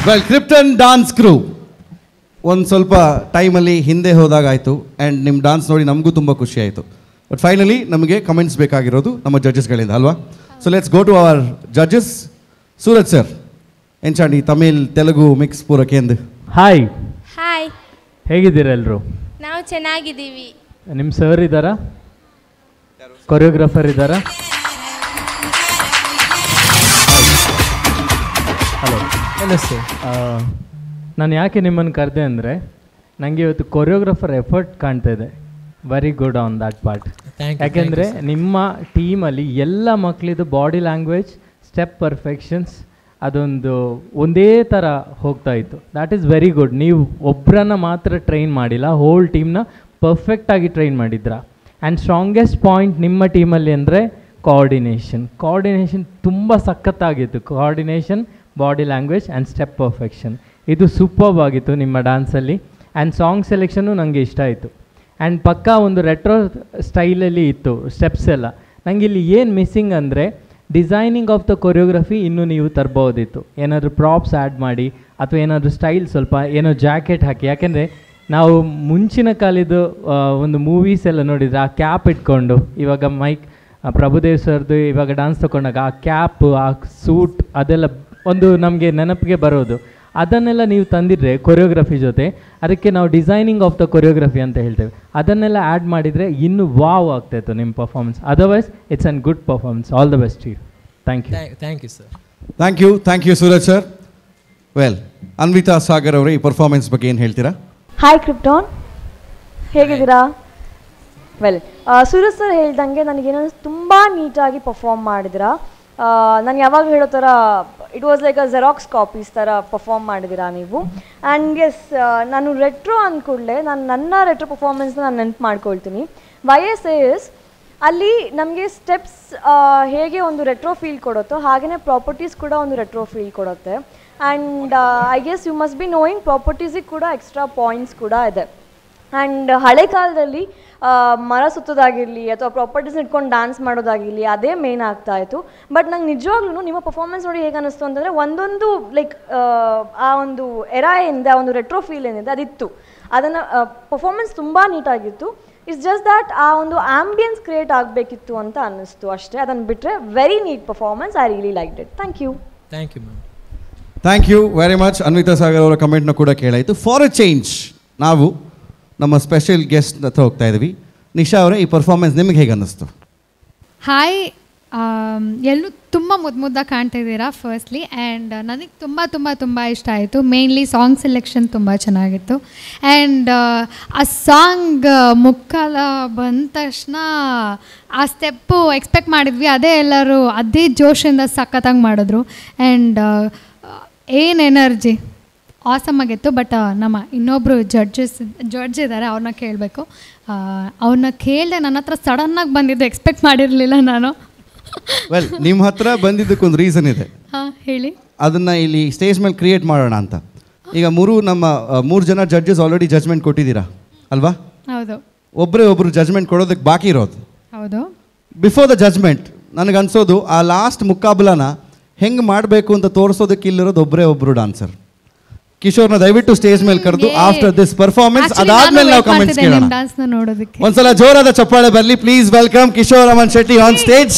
ವೆಲ್ ಕ್ರಿಪ್ಟನ್ ಡಾನ್ಸ್ ಕ್ರೂ ಒಂದು ಸ್ವಲ್ಪ ಟೈಮಲ್ಲಿ ಹಿಂದೆ ಹೋದಾಗಾಯಿತು ಆ್ಯಂಡ್ ನಿಮ್ಮ ಡಾನ್ಸ್ ನೋಡಿ ನಮಗೂ ತುಂಬ ಖುಷಿ ಆಯಿತು. ಬಟ್ ಫೈನಲಿ ನಮಗೆ ಕಮೆಂಟ್ಸ್ ಬೇಕಾಗಿರೋದು ನಮ್ಮ ಜಡ್ಜಸ್ಗಳಿಂದ ಅಲ್ವಾ? So let's go to our judges. Suraj sir ಎಂಚಾಂಡಿ ತಮಿಳ್ ತೆಲುಗು ಮಿಕ್ಸ್ ಪೂರಕೇಂದು. ಹಾಯ್ ಹಾಯ್, ಹೇಗಿದ್ದೀರಾ ಎಲ್ಲರೂ? ನಾವು ಚೆನ್ನಾಗಿದ್ದೀವಿ. ನಿಮ್ಮ ಸರ್ ಇದ್ದಾರಾ? ಕೊರಿಯೋಗ್ರಾಫರ್ ಇದ್ದಾರಾ? ಹಲೋ ನಮಸ್ತೆ. ನಾನು ಯಾಕೆ ನಿಮ್ಮನ್ನು ಕರೆದೆ ಅಂದರೆ ನನಗೆ ಇವತ್ತು ಕೊರಿಯೋಗ್ರಾಫರ್ ಎಫರ್ಟ್ ಕಾಣ್ತಾ ಇದೆ. Very good on that part. ಯಾಕೆಂದರೆ ನಿಮ್ಮ ಟೀಮಲ್ಲಿ ಎಲ್ಲ ಮಕ್ಕಳಿದು ಬಾಡಿ ಲ್ಯಾಂಗ್ವೇಜ್, ಸ್ಟೆಪ್ ಪರ್ಫೆಕ್ಷನ್ಸ್ ಅದೊಂದು ಒಂದೇ ಥರ ಹೋಗ್ತಾ ಇತ್ತು. That is very good. ನೀವು ಒಬ್ಬರನ್ನ ಮಾತ್ರ ಟ್ರೈನ್ ಮಾಡಿಲ್ಲ, ಹೋಲ್ ಟೀಮ್ನ ಪರ್ಫೆಕ್ಟಾಗಿ ಟ್ರೈನ್ ಮಾಡಿದ್ರಾ. ಆ್ಯಂಡ್ ಸ್ಟ್ರಾಂಗೆಸ್ಟ್ ಪಾಯಿಂಟ್ ನಿಮ್ಮ ಟೀಮಲ್ಲಿ ಅಂದರೆ ಕೋಆರ್ಡಿನೇಷನ್ ತುಂಬ ಸಖತ್ತಾಗಿತ್ತು. Coordination, body language and step perfection ಇದು ಸೂಪರ್ಬ್ ಆಗಿತ್ತು ನಿಮ್ಮ ಡ್ಯಾನ್ಸಲ್ಲಿ. ಆ್ಯಂಡ್ ಸಾಂಗ್ ಸೆಲೆಕ್ಷನ್ನು ನನಗೆ ಇಷ್ಟ ಆಯಿತು. ಆ್ಯಂಡ್ ಪಕ್ಕಾ ಒಂದು ರೆಟ್ರೋ ಸ್ಟೈಲಲ್ಲಿ ಇತ್ತು ಸ್ಟೆಪ್ಸ್ ಎಲ್ಲ. ನನಗೆ ಇಲ್ಲಿ ಏನು ಮಿಸ್ಸಿಂಗ್ ಅಂದರೆ ಡಿಸೈನಿಂಗ್ ಆಫ್ ದ ಕೊರಿಯೋಗ್ರಫಿ ಇನ್ನೂ ನೀವು ತರ್ಬೋದಿತ್ತು. ಏನಾದರೂ ಪ್ರಾಪ್ಸ್ ಆ್ಯಡ್ ಮಾಡಿ ಅಥವಾ ಏನಾದರೂ ಸ್ಟೈಲ್ ಸ್ವಲ್ಪ ಏನೋ ಜಾಕೆಟ್ ಹಾಕಿ. ಯಾಕೆಂದರೆ ನಾವು ಮುಂಚಿನ ಕಾಲದ ಒಂದು ಮೂವೀಸ್ ಎಲ್ಲ ನೋಡಿದರೆ ಆ ಕ್ಯಾಪ್ ಇಟ್ಕೊಂಡು, ಇವಾಗ ಪ್ರಭುದೇವ್ ಸರ್ದು ಇವಾಗ ಡಾನ್ಸ್ ತೊಗೊಂಡಾಗ ಆ ಕ್ಯಾಪ್, ಆ ಸೂಟ್ ಅದೆಲ್ಲ ಒಂದು ನಮಗೆ ನೆನಪಿಗೆ ಬರೋದು. ಅದನ್ನೆಲ್ಲ ನೀವು ತಂದಿದ್ರೆ ಕೊರಿಯೋಗ್ರಫಿ ಜೊತೆ, ಅದಕ್ಕೆ ನಾವು ಡಿಸೈನಿಂಗ್ ಆಫ್ ದ ಕೊರಿಯೋಗ್ರಫಿ ಅಂತ ಹೇಳ್ತೇವೆ, ಅದನ್ನೆಲ್ಲ ಆ್ಯಡ್ ಮಾಡಿದರೆ ಇನ್ನೂ ವಾವ್ ಆಗ್ತಾಯಿತ್ತು ನಿಮ್ಮ performance. Otherwise it's an good performance. All the best you. Thank you. Thank you sir. Thank you Suraj sir. Well, Anvita Sagar ಅವರೇ ಈ ಪರ್ಫಾರ್ಮೆನ್ಸ್ ಬಗ್ಗೆ ಏನು ಹೇಳ್ತೀರಾ? ಹಾಯ್ ಕ್ರಿಪ್ಟಾನ್, ಹೇಗಿದ್ದೀರಾ? ವೆಲ್, ಸೂರಜ್ ಸರ್ ಹೇಳ್ದಂಗೆ ನನಗೇನೋ ತುಂಬ ನೀಟಾಗಿ ಪರ್ಫಾರ್ಮ್ ಮಾಡಿದಿರಾ. ನಾನು ಯಾವಾಗ ಹೇಳೋ ಥರ it was like a xerox copies ಥರ ಪರ್ಫಾರ್ಮ್ ಮಾಡಿದ್ದೀರಾ ನೀವು. ಆ್ಯಂಡ್ ಎಸ್, ನಾನು ರೆಟ್ರೋ ಅಂದ್ಕೂಡಲೇ ನನ್ನ ರೆಟ್ರೋ ಪರ್ಫಾರ್ಮೆನ್ಸ್ನ ನಾನು ನೆನಪು ಮಾಡ್ಕೊಳ್ತೀನಿ. YSAS ಅಲ್ಲಿ ನಮಗೆ ಸ್ಟೆಪ್ಸ್ ಹೇಗೆ ಒಂದು ರೆಟ್ರೋ ಫೀಲ್ ಕೊಡುತ್ತೋ ಹಾಗೆಯೇ ಪ್ರಾಪರ್ಟೀಸ್ ಕೂಡ ಒಂದು ರೆಟ್ರೋ ಫೀಲ್ ಕೊಡುತ್ತೆ. And I guess you must be knowing ಪ್ರಾಪರ್ಟೀಸಿಗೆ ಕೂಡ ಎಕ್ಸ್ಟ್ರಾ ಪಾಯಿಂಟ್ಸ್ ಕೂಡ ಇದೆ. ಆ್ಯಂಡ್ ಹಳೆ ಕಾಲದಲ್ಲಿ ಮರ ಸುತ್ತೋದಾಗಿರಲಿ ಅಥವಾ ಪ್ರಾಪರ್ಟೀಸ್ ಇಟ್ಕೊಂಡು ಡ್ಯಾನ್ಸ್ ಮಾಡೋದಾಗಿರಲಿ ಅದೇ ಮೇನ್ ಆಗ್ತಾಯಿತ್ತು. ಬಟ್ ನಂಗೆ ನಿಜವಾಗ್ಲೂ ನಿಮ್ಮ ಪರ್ಫಾರ್ಮೆನ್ಸ್ ನೋಡಿ ಹೇಗೆ ಅನ್ನಿಸ್ತು ಅಂತಂದರೆ ಒಂದೊಂದು ಲೈಕ್ ಆ ಒಂದು ಎರಾ ಏನಿದೆ, ಆ ಒಂದು ರೆಟ್ರೋ ಫೀಲ್ ಏನಿದೆ ಅದಿತ್ತು. ಅದನ್ನು ಪರ್ಫಾರ್ಮೆನ್ಸ್ ತುಂಬ ನೀಟಾಗಿತ್ತು. ಇಟ್ಸ್ ಜಸ್ಟ್ ದ್ಯಾಟ್ ಆ ಒಂದು ಆಂಬಿಯನ್ಸ್ ಕ್ರಿಯೇಟ್ ಆಗಬೇಕಿತ್ತು ಅಂತ ಅನ್ನಿಸ್ತು ಅಷ್ಟೇ. ಅದನ್ನು ಬಿಟ್ಟರೆ very neat performance. I really liked it. Thank you. Thank you ma'am. Thank you very much. Anvita Sagar ಅವರ ಕಮೆಂಟ್ನ ಕೂಡ ಕೇಳಾಯಿತು. ಫಾರ್ ಅ ಚೇಂಜ್ ನಾವು ನಮ್ಮ ಸ್ಪೆಷಲ್ ಗೆಸ್ಟ್ ಹತ್ರ ಹೋಗ್ತಾ ಇದ್ದೀವಿ. ನಿಶಾ ಅವರೇ, ಈ ಪರ್ಫಾರ್ಮೆನ್ಸ್ ನಿಮಗೆ ಹೇಗೆ ಅನ್ನಿಸ್ತು? ಹಾಯ್, ಎಲ್ಲೂ ತುಂಬ ಮುದ್ದಾಗಿ ಕಾಣ್ತಾ ಇದ್ದೀರಾ ಫಸ್ಟ್ಲಿ. ಆ್ಯಂಡ್ ನನಗೆ ತುಂಬ ತುಂಬ ತುಂಬ ಇಷ್ಟ ಆಯಿತು. ಮೇನ್ಲಿ ಸಾಂಗ್ ಸೆಲೆಕ್ಷನ್ ತುಂಬ ಚೆನ್ನಾಗಿತ್ತು. ಆ್ಯಂಡ್ ಆ ಸಾಂಗ್ ಮುಕ್ಕಾಲ ಬಂದ ತಕ್ಷಣ ಆ ಸ್ಟೆಪ್ಪು ಎಕ್ಸ್ಪೆಕ್ಟ್ ಮಾಡಿದ್ವಿ, ಅದೇ ಎಲ್ಲರೂ ಅದೇ ಜೋಶಿಂದ ಸಖತ್ತಾಗಿ ಮಾಡಿದ್ರು. ಆ್ಯಂಡ್ ಏನು ಎನರ್ಜಿ ಆಸಮ್ ಆಗಿತ್ತು. ಬಟ್ ನಮ್ಮ ಇನ್ನೊಬ್ಬರು ಜಡ್ಜ್ ಇದ್ದಾರೆ, ಅವ್ರನ್ನ ಕೇಳಬೇಕು. ಅವ್ರನ್ನ ಕೇಳಿದೆ, ನನ್ನ ಹತ್ರ ಸಡನ್ನಾಗಿ ಬಂದಿದ್ದು ಎಕ್ಸ್ಪೆಕ್ಟ್ ಮಾಡಿರಲಿಲ್ಲ ನಾನು. ವೆಲ್, ನಿಮ್ಮ ಹತ್ರ ಬಂದಿದ್ದಕ್ಕೊಂದು ರೀಸನ್ ಇದೆ. ಹಾಂ, ಹೇಳಿ. ಅದನ್ನು ಇಲ್ಲಿ ಸ್ಟೇಜ್ ಮೇಲೆ ಕ್ರಿಯೇಟ್ ಮಾಡೋಣ ಅಂತ. ಈಗ ಮೂರು ಜನ ಜಡ್ಜಸ್ ಆಲ್ರೆಡಿ ಜಜ್ಮೆಂಟ್ ಕೊಟ್ಟಿದ್ದೀರಾ ಅಲ್ವಾ? ಹೌದು. ಒಬ್ಬರು ಜಜ್ಮೆಂಟ್ ಕೊಡೋದಕ್ಕೆ ಬಾಕಿ ಇರೋದು. ಹೌದು. ಬಿಫೋರ್ ದ ಜಜ್ಮೆಂಟ್ ನನಗನ್ಸೋದು ಆ ಲಾಸ್ಟ್ ಮುಕ್ಕಾಬಲನ ಹೆಂಗೆ ಮಾಡಬೇಕು ಅಂತ ತೋರಿಸೋದಕ್ಕೆ ಇಲ್ಲಿರೋದು ಒಬ್ಬರು ಡಾನ್ಸರ್. ಕಿಶೋರ್ನ ದಯವಿಟ್ಟು ಸ್ಟೇಜ್ ಮೇಲೆ ಕರೆದು ಆಫ್ಟರ್ ದಿಸ್ ಪರ್ಫಾರ್ಮೆನ್ಸ್ ಅದಾದ್ಮೇಲೆ ನಾವು ಕಮೆಂಟ್ಸ್ ಕೇಳೋಣ. ಒಂದ್ಸಲ ಜೋರಾದ ಚಪ್ಪಾಳೆ ಬರಲಿ. Please welcome Kishore Aman Shetty on stage.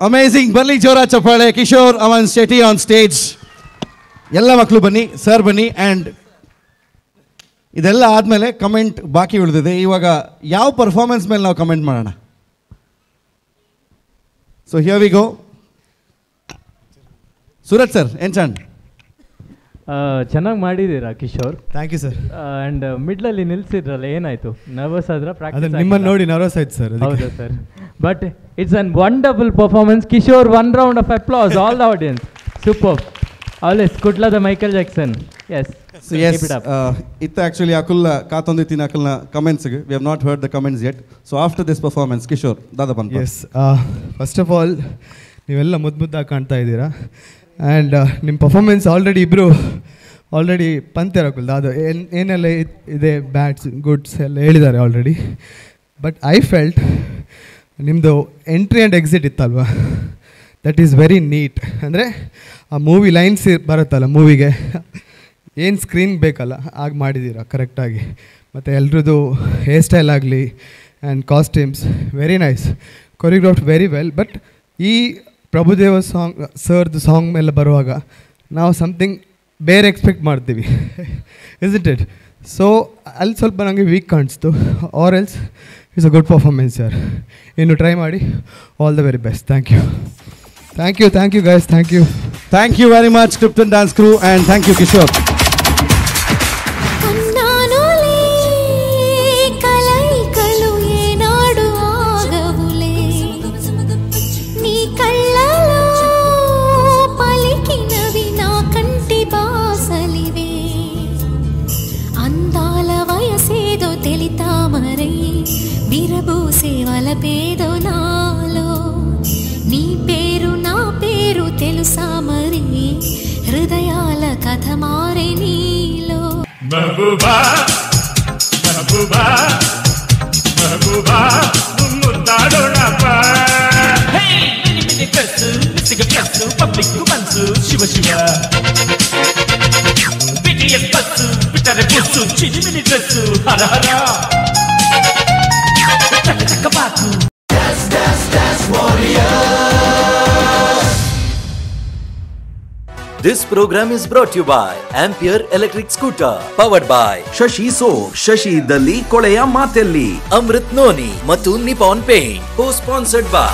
Amazing. ಬನ್ನಿ ಜೋರ ಚಪ್ಪಾಳೆ. Kishore Aman Shetty on stage. ಎಲ್ಲ ಮಕ್ಕಳು ಬನ್ನಿ, ಸರ್ ಬನ್ನಿ. ಆ್ಯಂಡ್ ಇದೆಲ್ಲ ಆದಮೇಲೆ ಕಮೆಂಟ್ ಬಾಕಿ ಉಳಿದಿದೆ. ಇವಾಗ ಯಾವ ಪರ್ಫಾರ್ಮೆನ್ಸ್ ಮೇಲೆ ನಾವು ಕಮೆಂಟ್ ಮಾಡೋಣ? So here we go. Suraj sir, ಏನು ಚಂಡ್? ಚೆನ್ನಾಗಿ ಮಾಡಿದ್ದೀರಾ Kishore. Thank you sir. And ಮಿಡ್ಲಲ್ಲಿ ನಿಲ್ಸಿದ್ರಲ್ಲ, ಏನಾಯಿತು? ನರ್ವಸ್ ಆದ್ರೆ ಪ್ರಾಕ್ಟೀಸ್? ನಿಮ್ಮನ್ನು ನೋಡಿ ನರ್ವಸ್ ಆಯ್ತು ಸರ್. ಹೌದಾ sir? But it's an wonderful performance. Kishore, 1 round of applause, all the audience. Superb. Always ಕುಟ್ಲದ Michael Jackson. Yes. So yes, it actually akulla kaatondittina akulna comments ge we have not heard the comments yet. So after this performance, Kishore dada bantu. Yes, first of all ನೀವೆಲ್ಲ ಮುದ್ದಾಗಿ ಕಾಣ್ತಾ ಇದ್ದೀರಾ. ಆ್ಯಂಡ್ ನಿಮ್ಮ ಪರ್ಫಾರ್ಮೆನ್ಸ್ ಆಲ್ರೆಡಿ ಪಂತೆರಕುಲ್ ಅದು ಏನೆಲ್ಲ ಇದೆ, ಬ್ಯಾಡ್ಸ್ ಗುಡ್ಸ್ ಎಲ್ಲ ಹೇಳಿದ್ದಾರೆ ಆಲ್ರೆಡಿ. ಬಟ್ ಐ ಫೆಲ್ಟ್ ನಿಮ್ಮದು ಎಂಟ್ರಿ ಆ್ಯಂಡ್ ಎಕ್ಸಿಟ್ ಇತ್ತಲ್ವ, ದಟ್ ಈಸ್ ವೆರಿ ನೀಟ್. ಅಂದರೆ ಆ ಮೂವಿ ಲೈನ್ಸ್ ಬರುತ್ತಲ್ಲ ಮೂವಿಗೆ, ಏನು ಸ್ಕ್ರೀನ್ ಬೇಕಲ್ಲ ಆಗ ಮಾಡಿದ್ದೀರಾ ಕರೆಕ್ಟಾಗಿ. ಮತ್ತು ಎಲ್ರದ್ದು ಹೇರ್ ಸ್ಟೈಲ್ ಆಗಲಿ and costumes very nice, choreographed very well. But ಈ ಪ್ರಭುದೇವ ಸಾಂಗ್ ಸರ್ದು ಸಾಂಗ್ ಮೇಲೆ ಬರುವಾಗ ನಾವು ಸಮಥಿಂಗ್ ಬೇರೆ ಎಕ್ಸ್ಪೆಕ್ಟ್ ಮಾಡ್ತೀವಿ, ಇಸ್ಂಟ್ ಇಟ್? ಸೊ ಅಲ್ಲಿ ಸ್ವಲ್ಪ ನನಗೆ ವೀಕ್ ಕಾಣಿಸ್ತು. Or else it's a good performance sir. ಇನ್ನು ಟ್ರೈ ಮಾಡಿ. All the very best. Thank you guys. Thank you very much, Krypton Dance Crew, and thank you, Kishore. పేదో నాలో నీ పేరు నా పేరు తెలుసా మరి, హృదయాల కథ మారే నీలో. మహబూబా మహబూబా మహబూబా ముద్దాడోనప్పా, హే మిని మిని కసు మిసిగ కసు పబ్లిక్ మనసు శివ శివ, బిటిఎస్ బస్సు బిటరే బుస్సు చిలిమిని dress Hara Hara This program is brought to you by Ampere Electric Scooter, powered by Shashi soap, Shashi ಇದ್ದಲ್ಲಿ ಕೊಳೆಯ ಮಾತೆಲ್ಲಿ, Amrit Noni ಮತ್ತು Nippon Paint, co-sponsored by